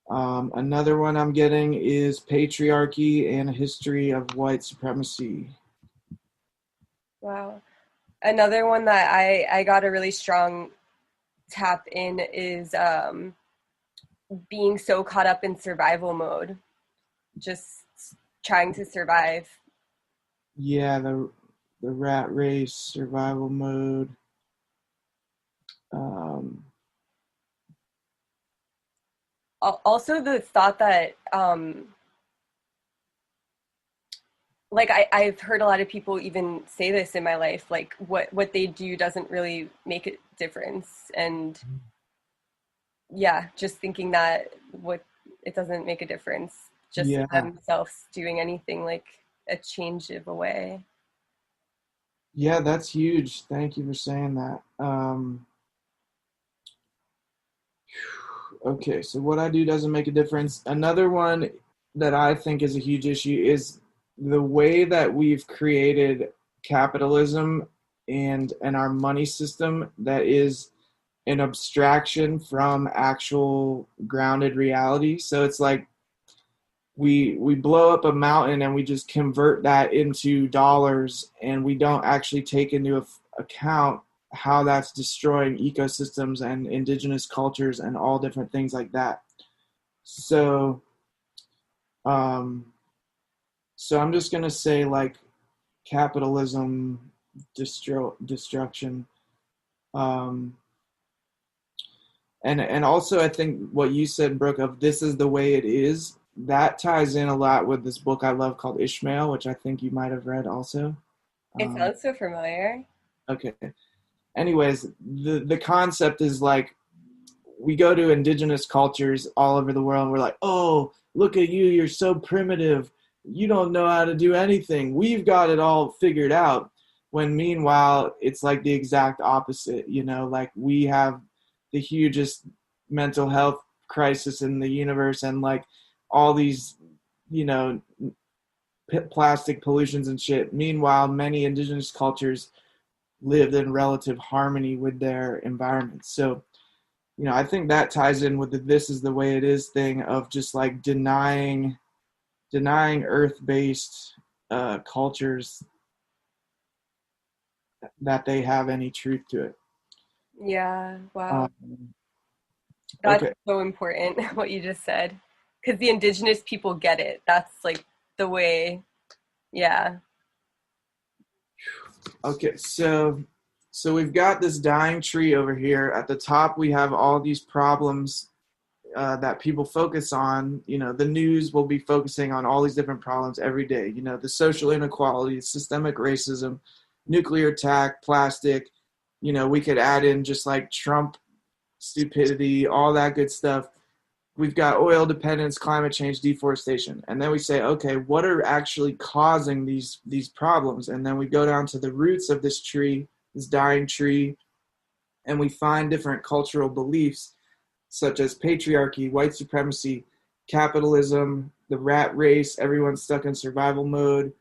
Another one I'm getting is patriarchy and a history of white supremacy. Wow. Another one that I got a really strong tap in is being so caught up in survival mode, just trying to survive. Yeah, the rat race, survival mode. Um, Also the thought that like I've heard a lot of people even say this in my life, like what they do doesn't really make a difference. And yeah, just thinking that what it doesn't make a difference, just yeah, themselves doing anything like a change of a way. Yeah, that's huge. Thank you for saying that. Okay, so what I do doesn't make a difference. Another one that I think is a huge issue is the way that we've created capitalism and our money system that is an abstraction from actual grounded reality. So it's like we blow up a mountain and we just convert that into dollars, and we don't actually take into account how that's destroying ecosystems and indigenous cultures and all different things like that. So um so I'm just going to say like capitalism destruction. um and also I think what you said, Brooke, of this is the way it is, that ties in a lot with this book I love called Ishmael, which I think you might have read also. It um sounds so familiar. okay, anyways, the concept is like we go to indigenous cultures all over the world and we're like, oh, look at you, you're so primitive, you don't know how to do anything, we've got it all figured out. When meanwhile it's like the exact opposite, like we have the hugest mental health crisis in the universe, and like all these, you know plastic pollutions and shit. Meanwhile, many indigenous cultures lived in relative harmony with their environments. So I think that ties in with the "this is the way it is" thing of just like denying earth-based cultures that they have any truth to it. Yeah, wow. Um, That's okay, so important what you just said. Because the indigenous people get it. That's like the way, yeah. okay, so we've got this dying tree over here. At the top, we have all these problems that people focus on. The news will be focusing on all these different problems every day. The social inequality, systemic racism, nuclear attack, plastic. We could add in just like Trump stupidity, all that good stuff. We've got oil dependence, climate change, deforestation, and then we say, okay, what are actually causing these problems? And then we go down to the roots of this tree, this dying tree, and we find different cultural beliefs such as patriarchy, white supremacy, capitalism, the rat race, everyone's stuck in survival mode.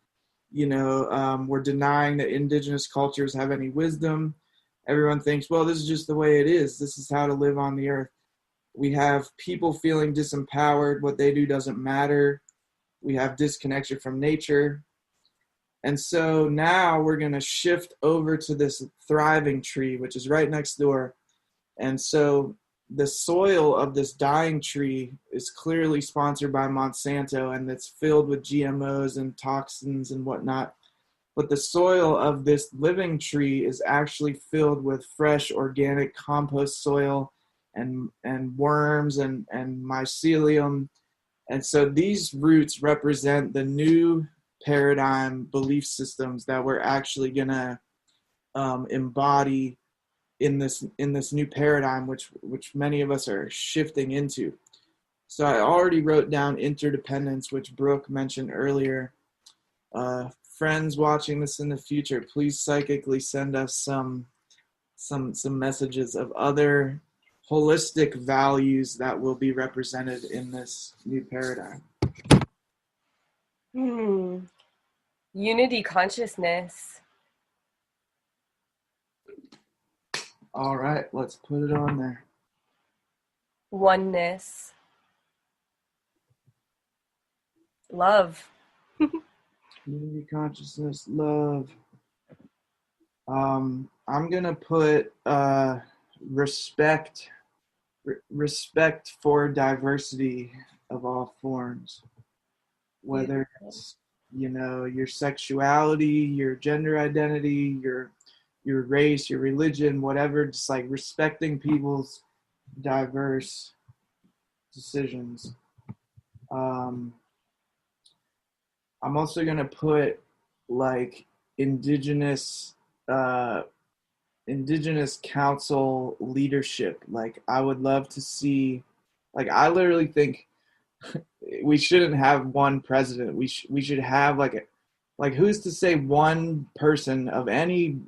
We're denying that indigenous cultures have any wisdom. Everyone thinks, well, this is just the way it is. This is how to live on the earth. We have people feeling disempowered. What they do doesn't matter. We have disconnection from nature. And so now we're going to shift over to this thriving tree, which is right next door. And so the soil of this dying tree is clearly sponsored by Monsanto, and it's filled with GMOs and toxins and whatnot. But the soil of this living tree is actually filled with fresh organic compost soil and worms and mycelium. And so these roots represent the new paradigm belief systems that we're actually going to embody in this new paradigm, which many of us are shifting into. So I already wrote down interdependence, which Brooke mentioned earlier. Friends watching this in the future, please psychically send us some messages of other holistic values that will be represented in this new paradigm. Hmm. Unity consciousness. All right, let's put it on there. Oneness. Love. Unity, consciousness, love. I'm gonna put respect, respect for diversity of all forms, whether Beautiful. it's your sexuality, your gender identity, your race, your religion, whatever. Just like respecting people's diverse decisions. Um, I'm also gonna put like indigenous uh, indigenous council leadership. Like I would love to see. Like I literally think we shouldn't have one president. We should have like like, who's to say one person of any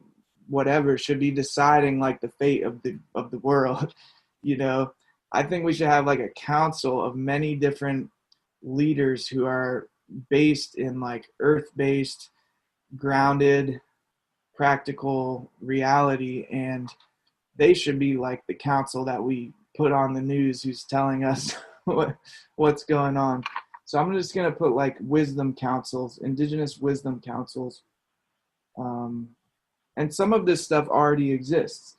whatever should be deciding like the fate of the world? You know, I think we should have like a council of many different leaders who are based in like earth-based, grounded, practical reality, and they should be like the council that we put on the news who's telling us what's going on. So I'm just going to put like wisdom councils, indigenous wisdom councils. And some of this stuff already exists.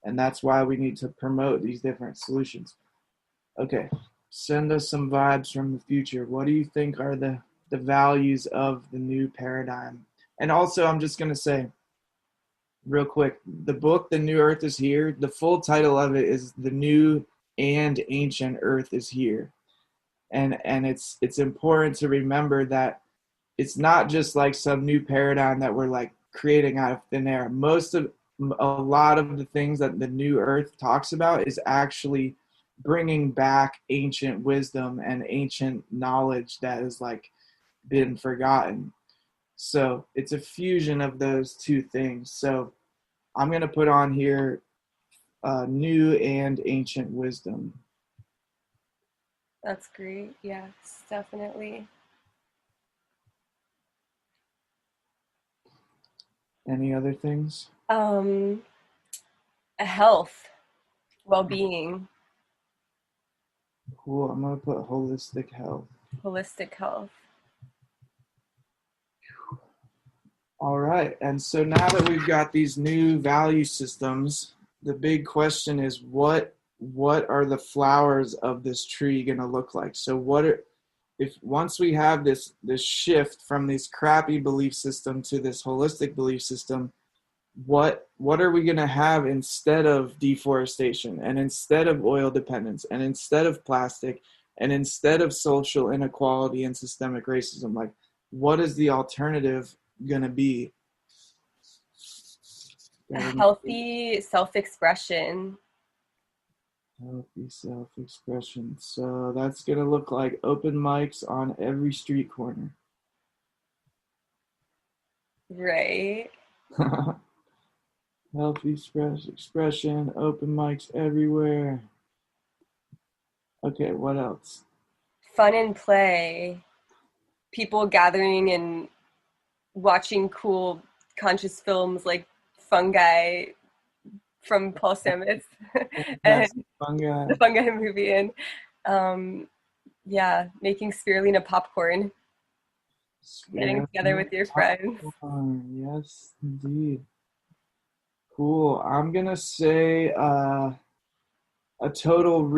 And that's why we need to promote these different solutions. Okay, send us some vibes from the future. What do you think are the values of the new paradigm? And also, I'm just going to say real quick, the book, The New Earth is Here, the full title of it is The New and Ancient Earth is Here. And it's important to remember that it's not just like some new paradigm that we're like creating out of thin air. A lot of the things that the new earth talks about is actually bringing back ancient wisdom and ancient knowledge that has like been forgotten. So it's a fusion of those two things. So I'm going to put on here new and ancient wisdom. That's great. Yes, definitely. Any other things? Health, well-being, Cool. I'm going to put holistic health. holistic health. All right. And so now that we've got these new value systems, the big question is what are the flowers of this tree going to look like? So if once we have this shift from this crappy belief system to this holistic belief system, what are we going to have instead of deforestation and instead of oil dependence and instead of plastic and instead of social inequality and systemic racism? Like, what is the alternative going to be? A healthy self-expression. Healthy self-expression. So that's going to look like open mics on every street corner. Right. Healthy expression, open mics everywhere. Okay, what else? Fun and play. People gathering and watching cool conscious films like Fungi from Paul Stamets and Fungi. the Fungi movie, and yeah, making spirulina popcorn, getting together with your friends. Yes, indeed. Cool. I'm gonna say a total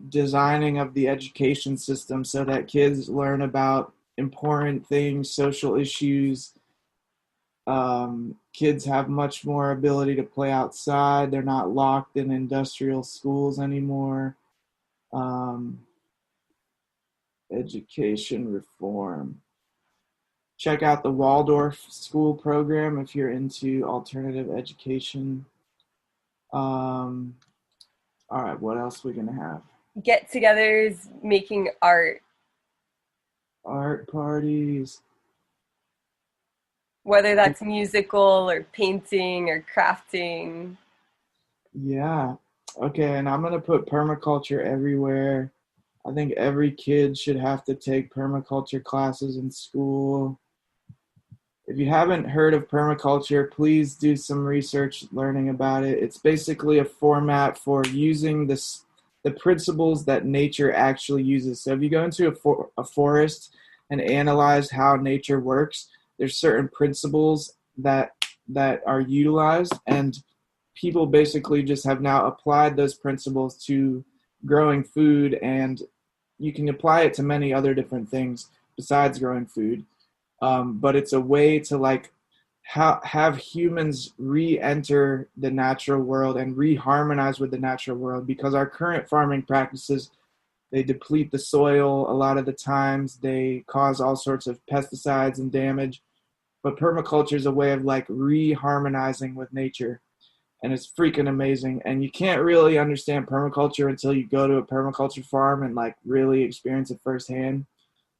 designing of the education system so that kids learn about important things, social issues. Kids have much more ability to play outside. They're not locked in industrial schools anymore. Education reform. Check out the Waldorf school program if you're into alternative education. All right, what else are we gonna have? Get-togethers, making art. Art parties. Whether that's musical or painting or crafting. Yeah. Okay, and I'm gonna put permaculture everywhere. I think every kid should have to take permaculture classes in school. If you haven't heard of permaculture, please do some research learning about it. It's basically a format for using the principles that nature actually uses. So if you go into a forest and analyze how nature works, there's certain principles that are utilized, and people basically just have now applied those principles to growing food, and you can apply it to many other different things besides growing food. But it's a way to like have humans re-enter the natural world and re-harmonize with the natural world, because our current farming practices, they deplete the soil a lot of the times. They cause all sorts of pesticides and damage. But permaculture is a way of like re-harmonizing with nature. And it's freaking amazing. And you can't really understand permaculture until you go to a permaculture farm and like really experience it firsthand.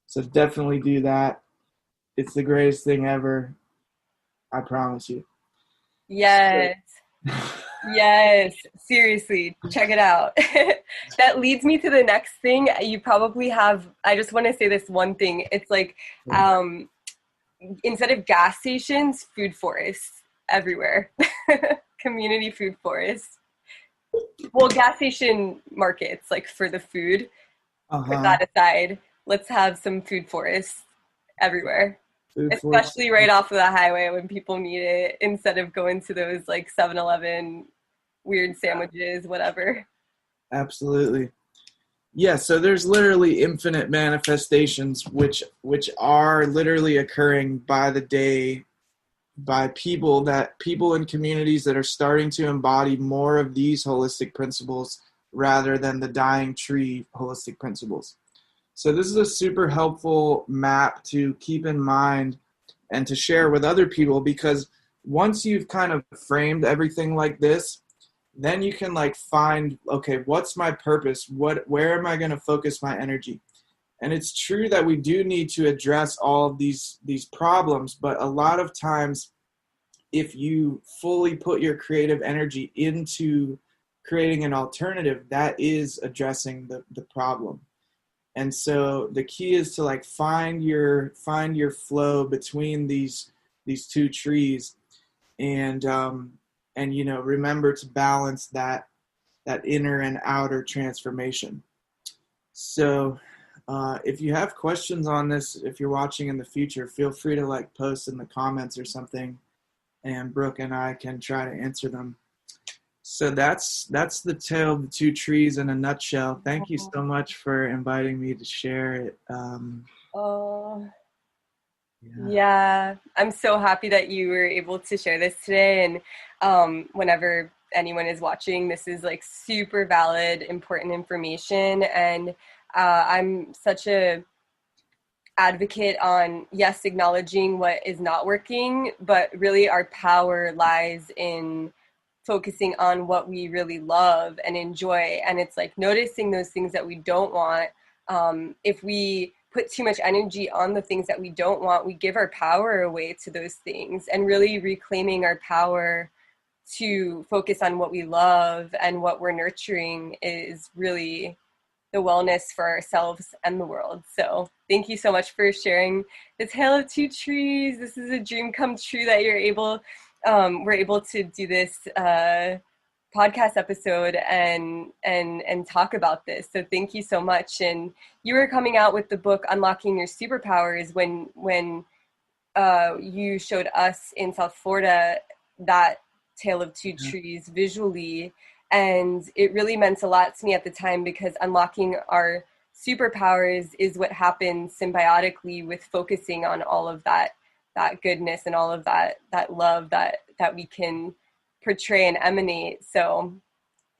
So definitely do that. It's the greatest thing ever. I promise you. So, Yes. Yes, seriously, check it out. That leads me to the next thing. You probably have, I just want to say this one thing. It's like, um, instead of gas stations, food forests everywhere. Community food forests. Well, gas station markets, like for the food. Put uh-huh. that aside. Let's have some food forests everywhere. Food forest. Especially right off of the highway when people need it, instead of going to those like 7-Eleven weird sandwiches, whatever. Absolutely. Yeah, so there's literally infinite manifestations which are literally occurring by the day by people in communities that are starting to embody more of these holistic principles rather than the dying tree holistic principles. So this is a super helpful map to keep in mind and to share with other people, because once you've kind of framed everything like this, then you can like find, okay, what's my purpose? Where am I going to focus my energy? And it's true that we do need to address all of these problems, but a lot of times if you fully put your creative energy into creating an alternative, that is addressing the problem. And so the key is to like find your flow between these two trees, and remember to balance that inner and outer transformation. So if you have questions on this, if you're watching in the future, feel free to like post in the comments or something, and Brooke and I can try to answer them. So that's the tale of the two trees in a nutshell. Thank you so much for inviting me to share it. Oh, Yeah. yeah. I'm so happy that you were able to share this today. And whenever anyone is watching, this is like super valid, important information. And I'm such a advocate on, yes, acknowledging what is not working, but really our power lies in focusing on what we really love and enjoy. And it's like noticing those things that we don't want. If we put too much energy on the things that we don't want, we give our power away to those things. And really reclaiming our power to focus on what we love and what we're nurturing is really the wellness for ourselves and the world. So thank you so much for sharing the tale of two trees. This is a dream come true that we're able to do this podcast episode and talk about this. So thank you so much. And you were coming out with the book Unlocking Your Superpowers when you showed us in South Florida that tale of two trees visually. And it really meant a lot to me at the time, because unlocking our superpowers is what happens symbiotically with focusing on all of that goodness and all of that love that we can portray and emanate. So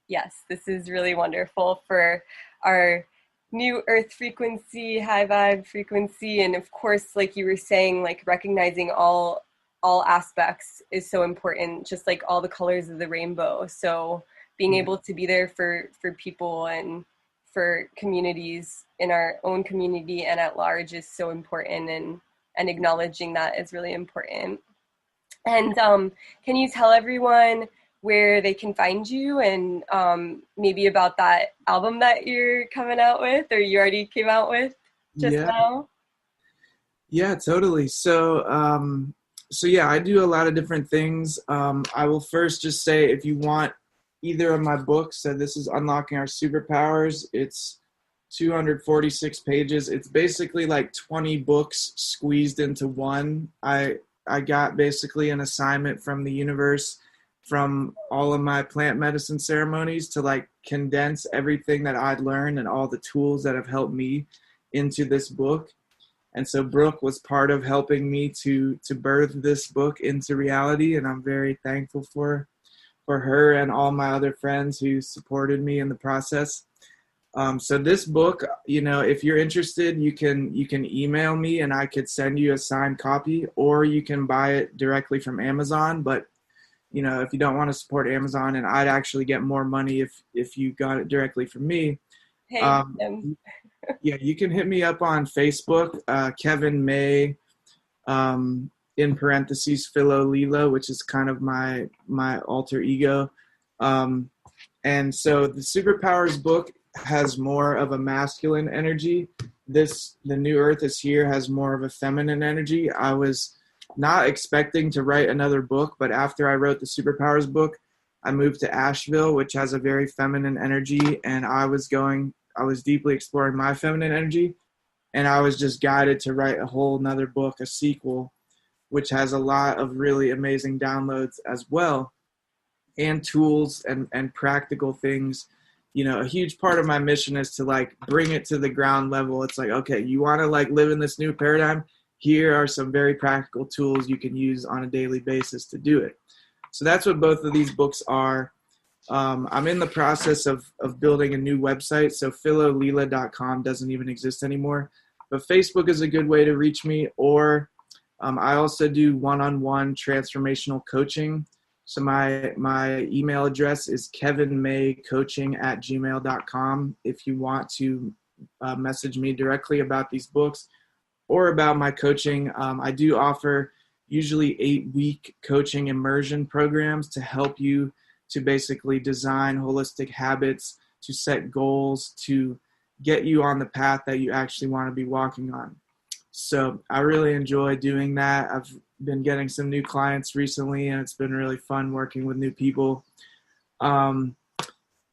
yes, this is really wonderful for our new earth frequency, high vibe frequency. And of course, like you were saying, like recognizing all aspects is so important, just like all the colors of the rainbow. So being able to be there for people and for communities in our own community and at large is so important, and acknowledging that is really important. And can you tell everyone where they can find you, and maybe about that album that you're coming out with, or you already came out with just Yeah. now? Yeah, totally. So yeah, I do a lot of different things. I will first just say, if you want either of my books, so this is Unlocking Our Superpowers. It's 246 pages. It's basically like 20 books squeezed into one. I got basically an assignment from the universe, from all of my plant medicine ceremonies, to like condense everything that I'd learned and all the tools that have helped me into this book. And so Brooke was part of helping me to birth this book into reality, and I'm very thankful for her and all my other friends who supported me in the process. So this book, if you're interested, you can email me and I could send you a signed copy, or you can buy it directly from Amazon. But if you don't want to support Amazon, and I'd actually get more money if you got it directly from me. Hey, Tim. Yeah, you can hit me up on Facebook, Kevin May, in parentheses, Philo Lila, which is kind of my alter ego. Um, and so the Superpowers book has more of a masculine energy. The New Earth is Here has more of a feminine energy. I was not expecting to write another book, but after I wrote the Superpowers book, I moved to Asheville, which has a very feminine energy, and I was deeply exploring my feminine energy, and I was just guided to write a whole nother book, a sequel, which has a lot of really amazing downloads as well, and tools and practical things. You know, a huge part of my mission is to like bring it to the ground level. It's like, okay, you want to like live in this new paradigm? Here are some very practical tools you can use on a daily basis to do it. So that's what both of these books are. I'm in the process of building a new website. So philolila.com doesn't even exist anymore. But Facebook is a good way to reach me. Or I also do one-on-one transformational coaching. So my email address is kevinmaycoaching@gmail.com if you want to message me directly about these books or about my coaching. I do offer usually 8-week coaching immersion programs to help you to basically design holistic habits, to set goals, to get you on the path that you actually want to be walking on. So I really enjoy doing that. I've been getting some new clients recently, and it's been really fun working with new people.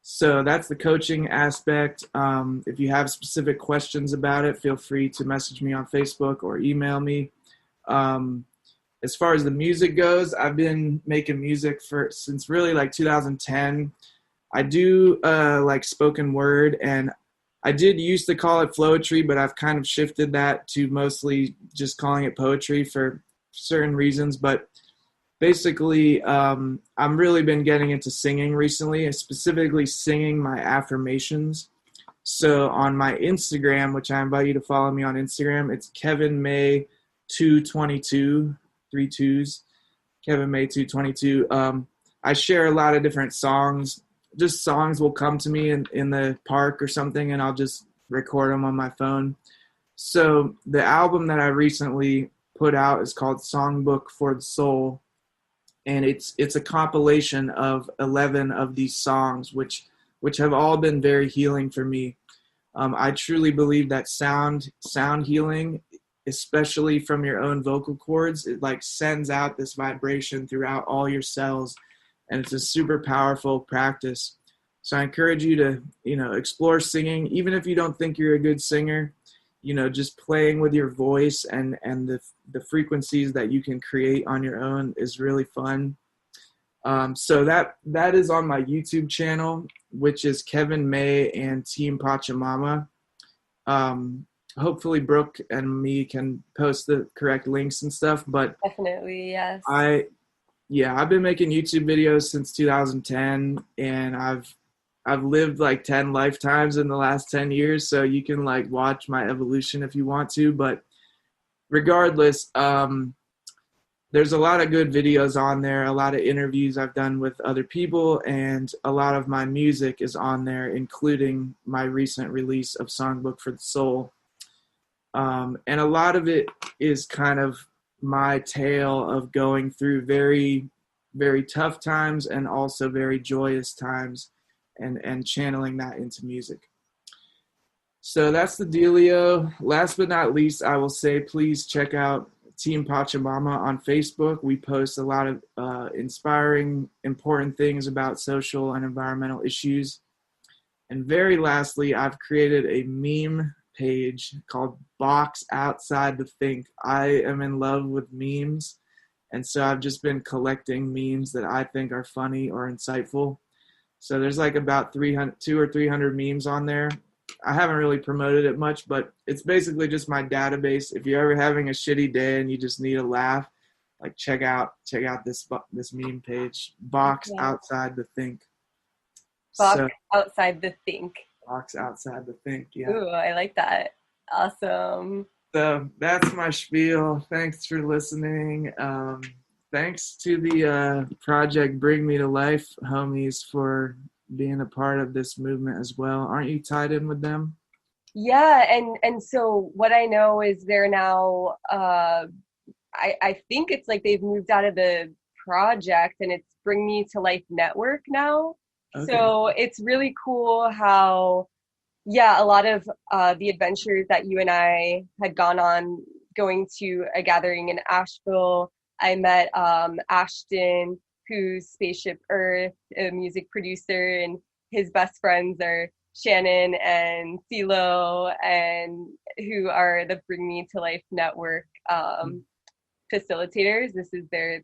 So that's the coaching aspect. If you have specific questions about it, feel free to message me on Facebook or email me. As far as the music goes, I've been making music since really like 2010. I do like spoken word, and I did used to call it flowetry, but I've kind of shifted that to mostly just calling it poetry for certain reasons. But basically, I'm really been getting into singing recently, and specifically singing my affirmations. So on my Instagram, which I invite you to follow me on Instagram, it's Kevin May 222, 3 2s, Kevin May 222. I share a lot of different songs. Just songs will come to me in the park or something, and I'll just record them on my phone. So the album that I recently put out is called Songbook for the Soul, and it's a compilation of 11 of these songs, which have all been very healing for me. I truly believe that sound healing, especially from your own vocal cords, it like sends out this vibration throughout all your cells, and it's a super powerful practice. So I encourage you to, explore singing, even if you don't think you're a good singer. Just playing with your voice and the frequencies that you can create on your own is really fun. So that is on my YouTube channel, which is Kevin May and Team Pachamama. Hopefully Brooke and me can post the correct links and stuff, but Definitely, yes. I've been making YouTube videos since 2010, and I've lived like 10 lifetimes in the last 10 years, so you can like watch my evolution if you want to. But regardless, there's a lot of good videos on there, a lot of interviews I've done with other people, and a lot of my music is on there, including my recent release of Songbook for the Soul. And a lot of it is kind of my tale of going through very, very tough times and also very joyous times, and channeling that into music. So that's the dealio. Last but not least, I will say, please check out Team Pachamama on Facebook. We post a lot of inspiring, important things about social and environmental issues. And very lastly, I've created a meme page called Box Outside the Think. I am in love with memes, and so I've just been collecting memes that I think are funny or insightful. So there's like about 200 or 300 memes on there. I haven't really promoted it much, but it's basically just my database. If you're ever having a shitty day and you just need a laugh, like check out this meme page, Box Outside the Think. Box outside the think. Box outside the think, yeah. Ooh, I like that. Awesome. So that's my spiel. Thanks for listening. Thanks to the project Bring Me to Life homies for being a part of this movement as well. Aren't you tied in with them? Yeah, and so what I know is they're now I think it's like they've moved out of the project and it's Bring Me to Life Network now. Okay. So it's really cool how, yeah, a lot of the adventures that you and I had gone on, going to a gathering in Asheville. I met Ashton, who's Spaceship Earth, a music producer, and his best friends are Shannon and CeeLo, and who are the Bring Me to Life Network facilitators. This is their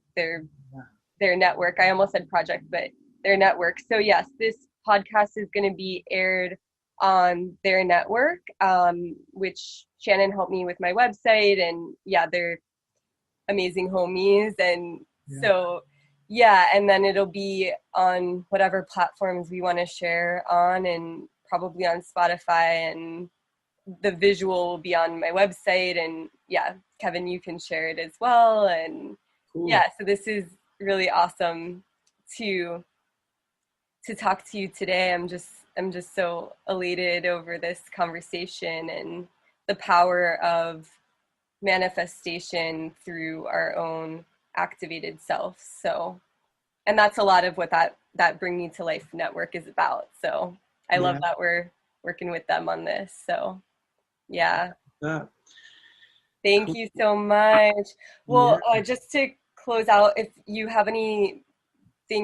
network. I almost said project, but their network. So yes, this podcast is going to be aired on their network, which Shannon helped me with my website, and yeah, they're amazing homies, and Yeah. so yeah, and then it'll be on whatever platforms we want to share on, and probably on Spotify, and the visual will be on my website, and yeah, Kevin, you can share it as well, and Cool. yeah, so this is really awesome to talk to you today. I'm just so elated over this conversation and the power of manifestation through our own activated self. So, and that's a lot of what that Bring Me to Life network is about. So I love Yeah. that we're working with them on this. So yeah, Uh, thank cool. you so much. Yeah. Well, just to close out, if you have anything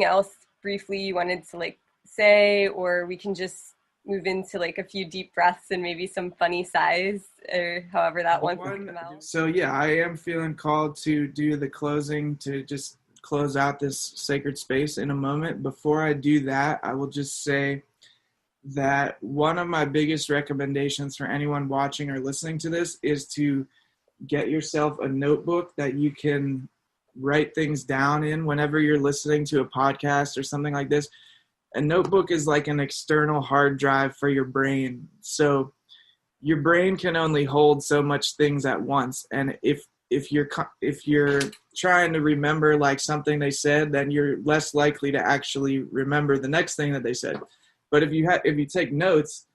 else briefly you wanted to like say, or we can just move into like a few deep breaths and maybe some funny sighs, or however that wants to come out. So yeah, I am feeling called to do the closing to just close out this sacred space in a moment. Before I do that, I will just say that one of my biggest recommendations for anyone watching or listening to this is to get yourself a notebook that you can write things down in whenever you're listening to a podcast or something like this. A notebook is like an external hard drive for your brain. So your brain can only hold so much things at once, and if you're trying to remember like something they said, then you're less likely to actually remember the next thing that they said. But if you take notes,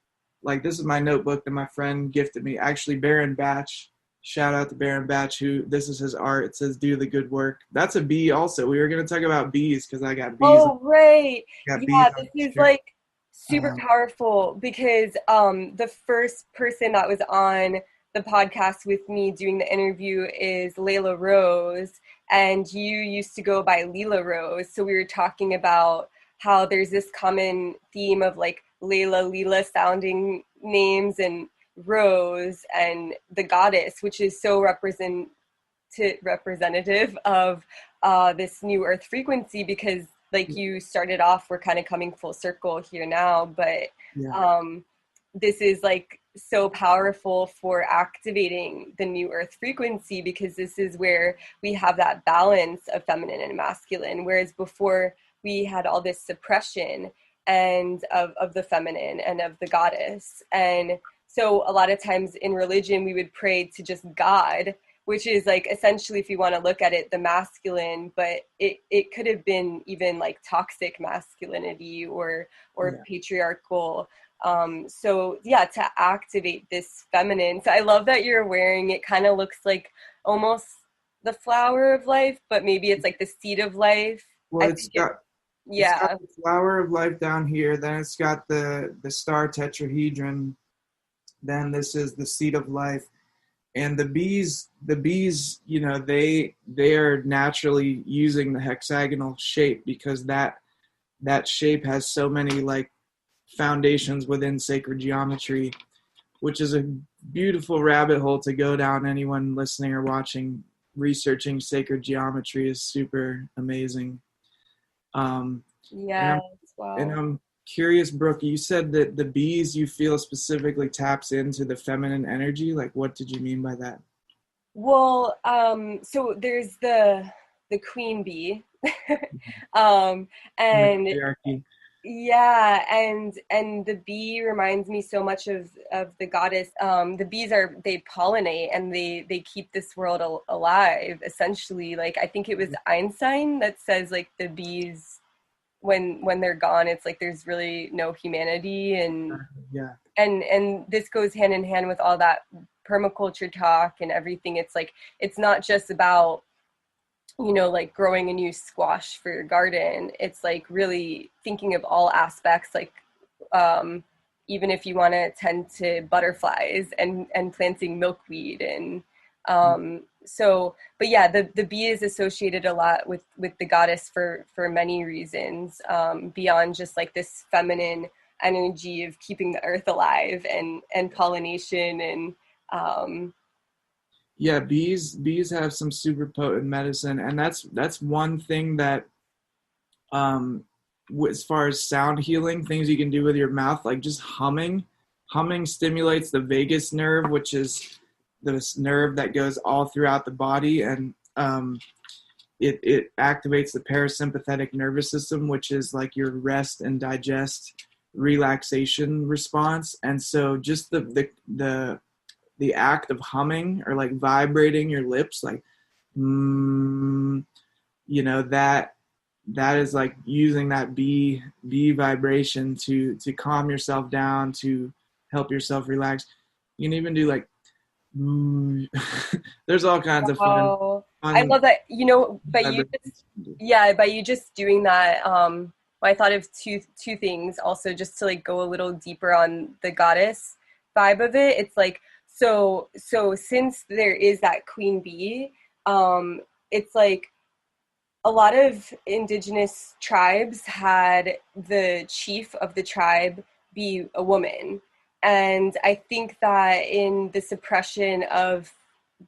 like this is my notebook that my friend gifted me, actually Baron Batch, shout out to Baron Batch, who this is his art. It says do the good work. That's a bee also. We were going to talk about bees because I got bees Oh, right. got bees Yeah, on this my is shirt. like super powerful because the first person that was on the podcast with me doing the interview is Layla Rose, and you used to go by Leela Rose. So we were talking about how there's this common theme of like Leela sounding names, and Rose and the goddess, which is so representative of this new earth frequency, because like you started off, we're kind of coming full circle here now, but Yeah. this is like so powerful for activating the new earth frequency, because this is where we have that balance of feminine and masculine, whereas before we had all this suppression and of the feminine and of the goddess. And so a lot of times in religion we would pray to just God, which is like essentially, if you want to look at it, the masculine, but it could have been even like toxic masculinity or Yeah. patriarchal. So yeah, to activate this feminine. So I love that you're wearing it. Kind of looks like almost the flower of life, but maybe it's like the seed of life. Well, I it's think it, got yeah. the flower of life down here. Then it's got the star tetrahedron. Then this is the seed of life. And the bees, they are naturally using the hexagonal shape because that shape has so many like foundations within sacred geometry, which is a beautiful rabbit hole to go down. Anyone listening or watching, researching sacred geometry is super amazing. Um, and I'm Yes, and wow. I'm curious, Brooke. You said that the bees you feel specifically taps into the feminine energy. Like, what did you mean by that? Well, so there's the queen bee, um, and Matriarchy. yeah, and the bee reminds me so much of the goddess. The bees they pollinate, and they keep this world alive. Essentially, like I think it was Einstein that says like the bees, when they're gone, it's like there's really no humanity, and Yeah. and this goes hand in hand with all that permaculture talk and everything. It's like, it's not just about, you know, like growing a new squash for your garden. It's like really thinking of all aspects, like even if you want to tend to butterflies and planting milkweed and so, but yeah, the bee is associated a lot with the goddess for many reasons, beyond just like this feminine energy of keeping the earth alive and pollination and Yeah, bees have some super potent medicine, and that's one thing that um as far as sound healing, things you can do with your mouth, like just humming stimulates the vagus nerve, which is this nerve that goes all throughout the body, and it activates the parasympathetic nervous system, which is like your rest and digest relaxation response. And so just the act of humming or like vibrating your lips, like you know, that is like using that bee vibration to calm yourself down, to help yourself relax. You can even do like there's all kinds of oh, I fun love that, you know, but you just, vibrations. yeah, by you just doing that, I thought of two things also, just to like go a little deeper on the goddess vibe of it. It's like, so since there is that queen bee, it's like a lot of indigenous tribes had the chief of the tribe be a woman. And I think that in the suppression of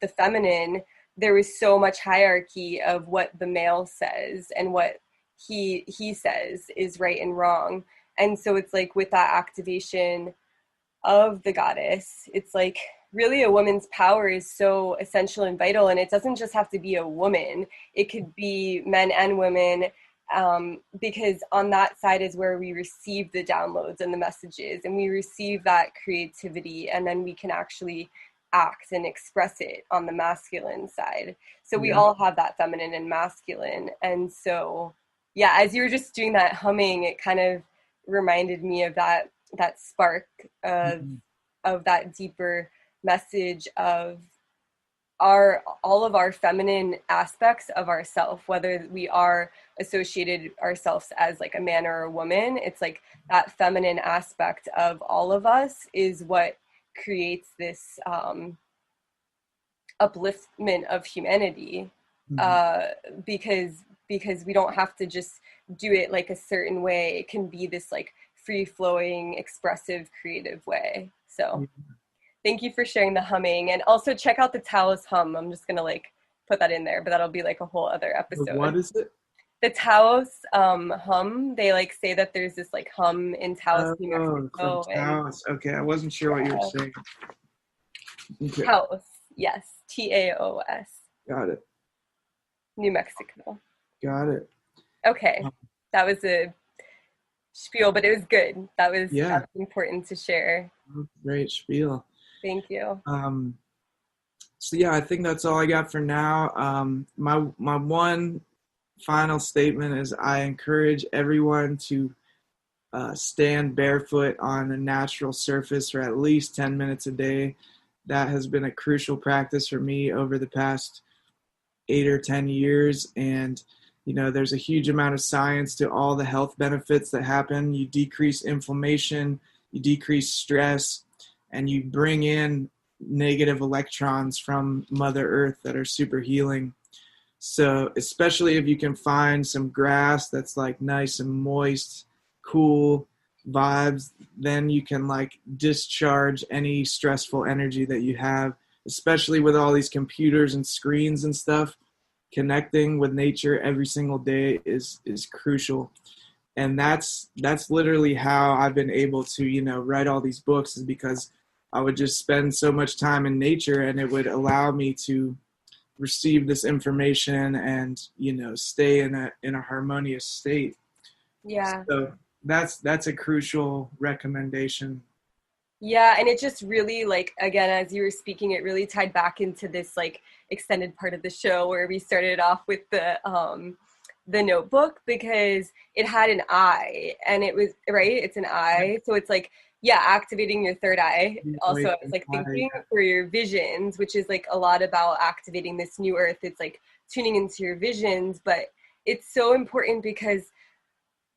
the feminine, there was so much hierarchy of what the male says and what he says is right and wrong. And so it's like with that activation of the goddess, it's like really a woman's power is so essential and vital. And it doesn't just have to be a woman, it could be men and women, because on that side is where we receive the downloads and the messages, and we receive that creativity, and then we can actually act and express it on the masculine side. So we Yeah. all have that feminine and masculine. And so, yeah, as you were just doing that humming, it kind of reminded me of that spark Mhm. of that deeper message of our all of our feminine aspects of ourself, whether we are associated ourselves as like a man or a woman. It's like that feminine aspect of all of us is what creates this upliftment of humanity, Mhm. uh, because we don't have to just do it like a certain way. It can be this like free flowing, expressive, creative way. So Yeah. thank you for sharing the humming, and also check out the Taos hum. I'm just gonna like put that in there, but that'll be like a whole other What episode. is it? The Taos hum. They like say that there's this like hum in Taos, New Oh, from Mexico, and Taos. Okay, I wasn't sure what you were uh, saying. Okay, Taos, yes, Taos, got it. New Mexico. Got it. Okay, that was a spiel, but it was good. That Yeah, was important to share. great spiel. Thank you. Um, so yeah, I think that's all I got for now. My one final statement is I encourage everyone to stand barefoot on a natural surface for at least 10 minutes a day. That has been a crucial practice for me over the past 8 or 10 years. And, you know, there's a huge amount of science to all the health benefits that happen. You decrease inflammation, you decrease stress, and you bring in negative electrons from Mother Earth that are super healing. So, especially if you can find some grass that's like nice and moist, cool vibes, then you can like discharge any stressful energy that you have, especially with all these computers and screens and stuff. Connecting with nature every single day is crucial. And that's literally how I've been able to, you know, write all these books, is because I would just spend so much time in nature, and it would allow me to receive this information and, you know, stay in a harmonious state. Yeah. So that's a crucial recommendation. Yeah, and it just really like, again, as you were speaking, it really tied back into this like extended part of the show where we started off with the notebook, because it had an eye, and it was right, it's an eye. So it's like yeah, activating your third eye. The Also, I was awakened like eye, thinking for your visions, which is like a lot about activating this new earth. It's like tuning into your visions, but it's so important because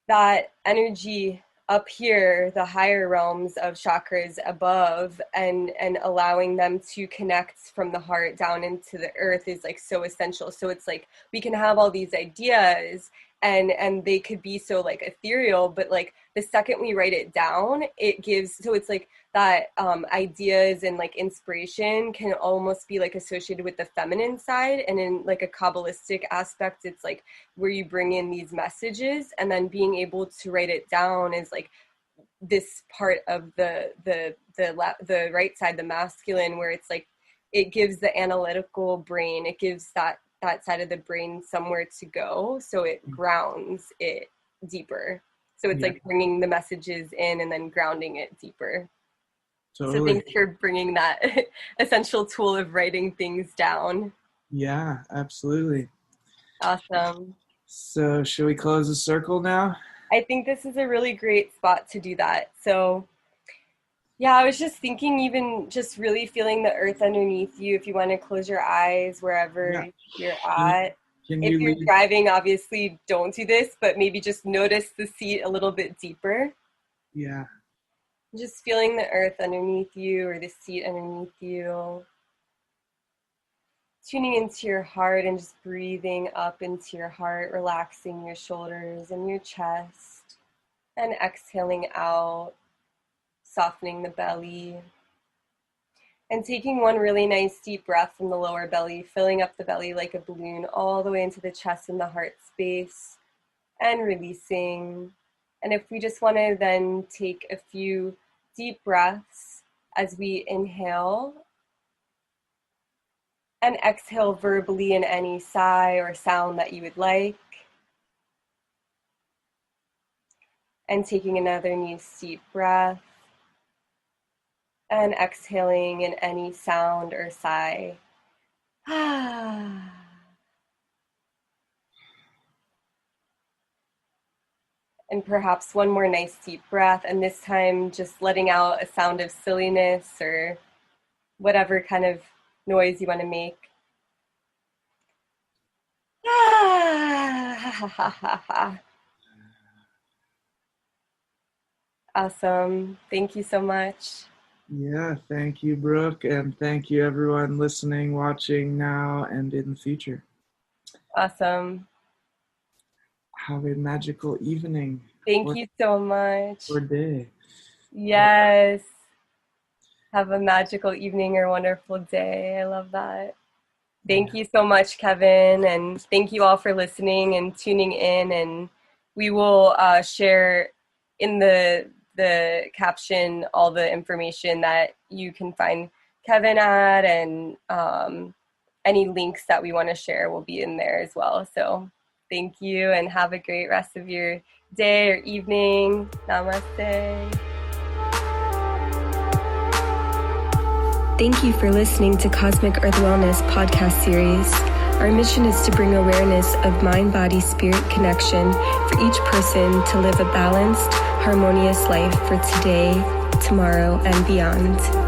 that energy up here, the higher realms of chakras above, and allowing them to connect from the heart down into the earth is like so essential. So it's like we can have all these ideas and they could be so like ethereal, but like the second we write it down, it gives, so it's like that ideas and like inspiration can almost be like associated with the feminine side, and in like a Kabbalistic aspect, it's like where you bring in these messages, and then being able to write it down is like this part of the right side, the masculine, where it's like it gives the analytical brain, it gives that side of the brain somewhere to go, so it grounds it deeper. So it's yeah, like bringing the messages in and then grounding it deeper. So totally. thanks for bringing that essential tool of writing things down. Yeah, absolutely. Awesome. So should we close the circle now? I think this is a really great spot to do that. So yeah, I was just thinking, even just really feeling the earth underneath you. If you want to close your eyes Yeah. wherever you're Can, at. can If you you're lead? driving, obviously don't do this, but maybe just notice the seat a little bit deeper. Yeah. Just feeling the earth underneath you or the seat underneath you. Tuning into your heart and just breathing up into your heart, relaxing your shoulders and your chest, and exhaling out, softening the belly. And taking one really nice deep breath from the lower belly, filling up the belly like a balloon all the way into the chest and the heart space, and releasing. And if we just want to then take a few deep breaths as we inhale and exhale verbally in any sigh or sound that you would like. And taking another nice deep breath and exhaling in any sound or sigh. And perhaps one more nice deep breath, and this time just letting out a sound of silliness or whatever kind of noise you want to make. Awesome. Thank you so much. Yeah, thank you, Brooke, and thank you everyone listening, watching now and in the future. Awesome. Have a magical evening Thank you so much. or day. Yes. Have a magical evening or wonderful day. I love that. Thank you so much, Kevin, and thank you all for listening and tuning in. And we will share in the caption all the information that you can find Kevin at, and any links that we want to share will be in there as well. So thank you, and have a great rest of your day or evening. Namaste. Thank you for listening to Cosmic Earth Wellness podcast series. Our mission is to bring awareness of mind, body, spirit connection for each person to live a balanced, harmonious life for today, tomorrow, and beyond.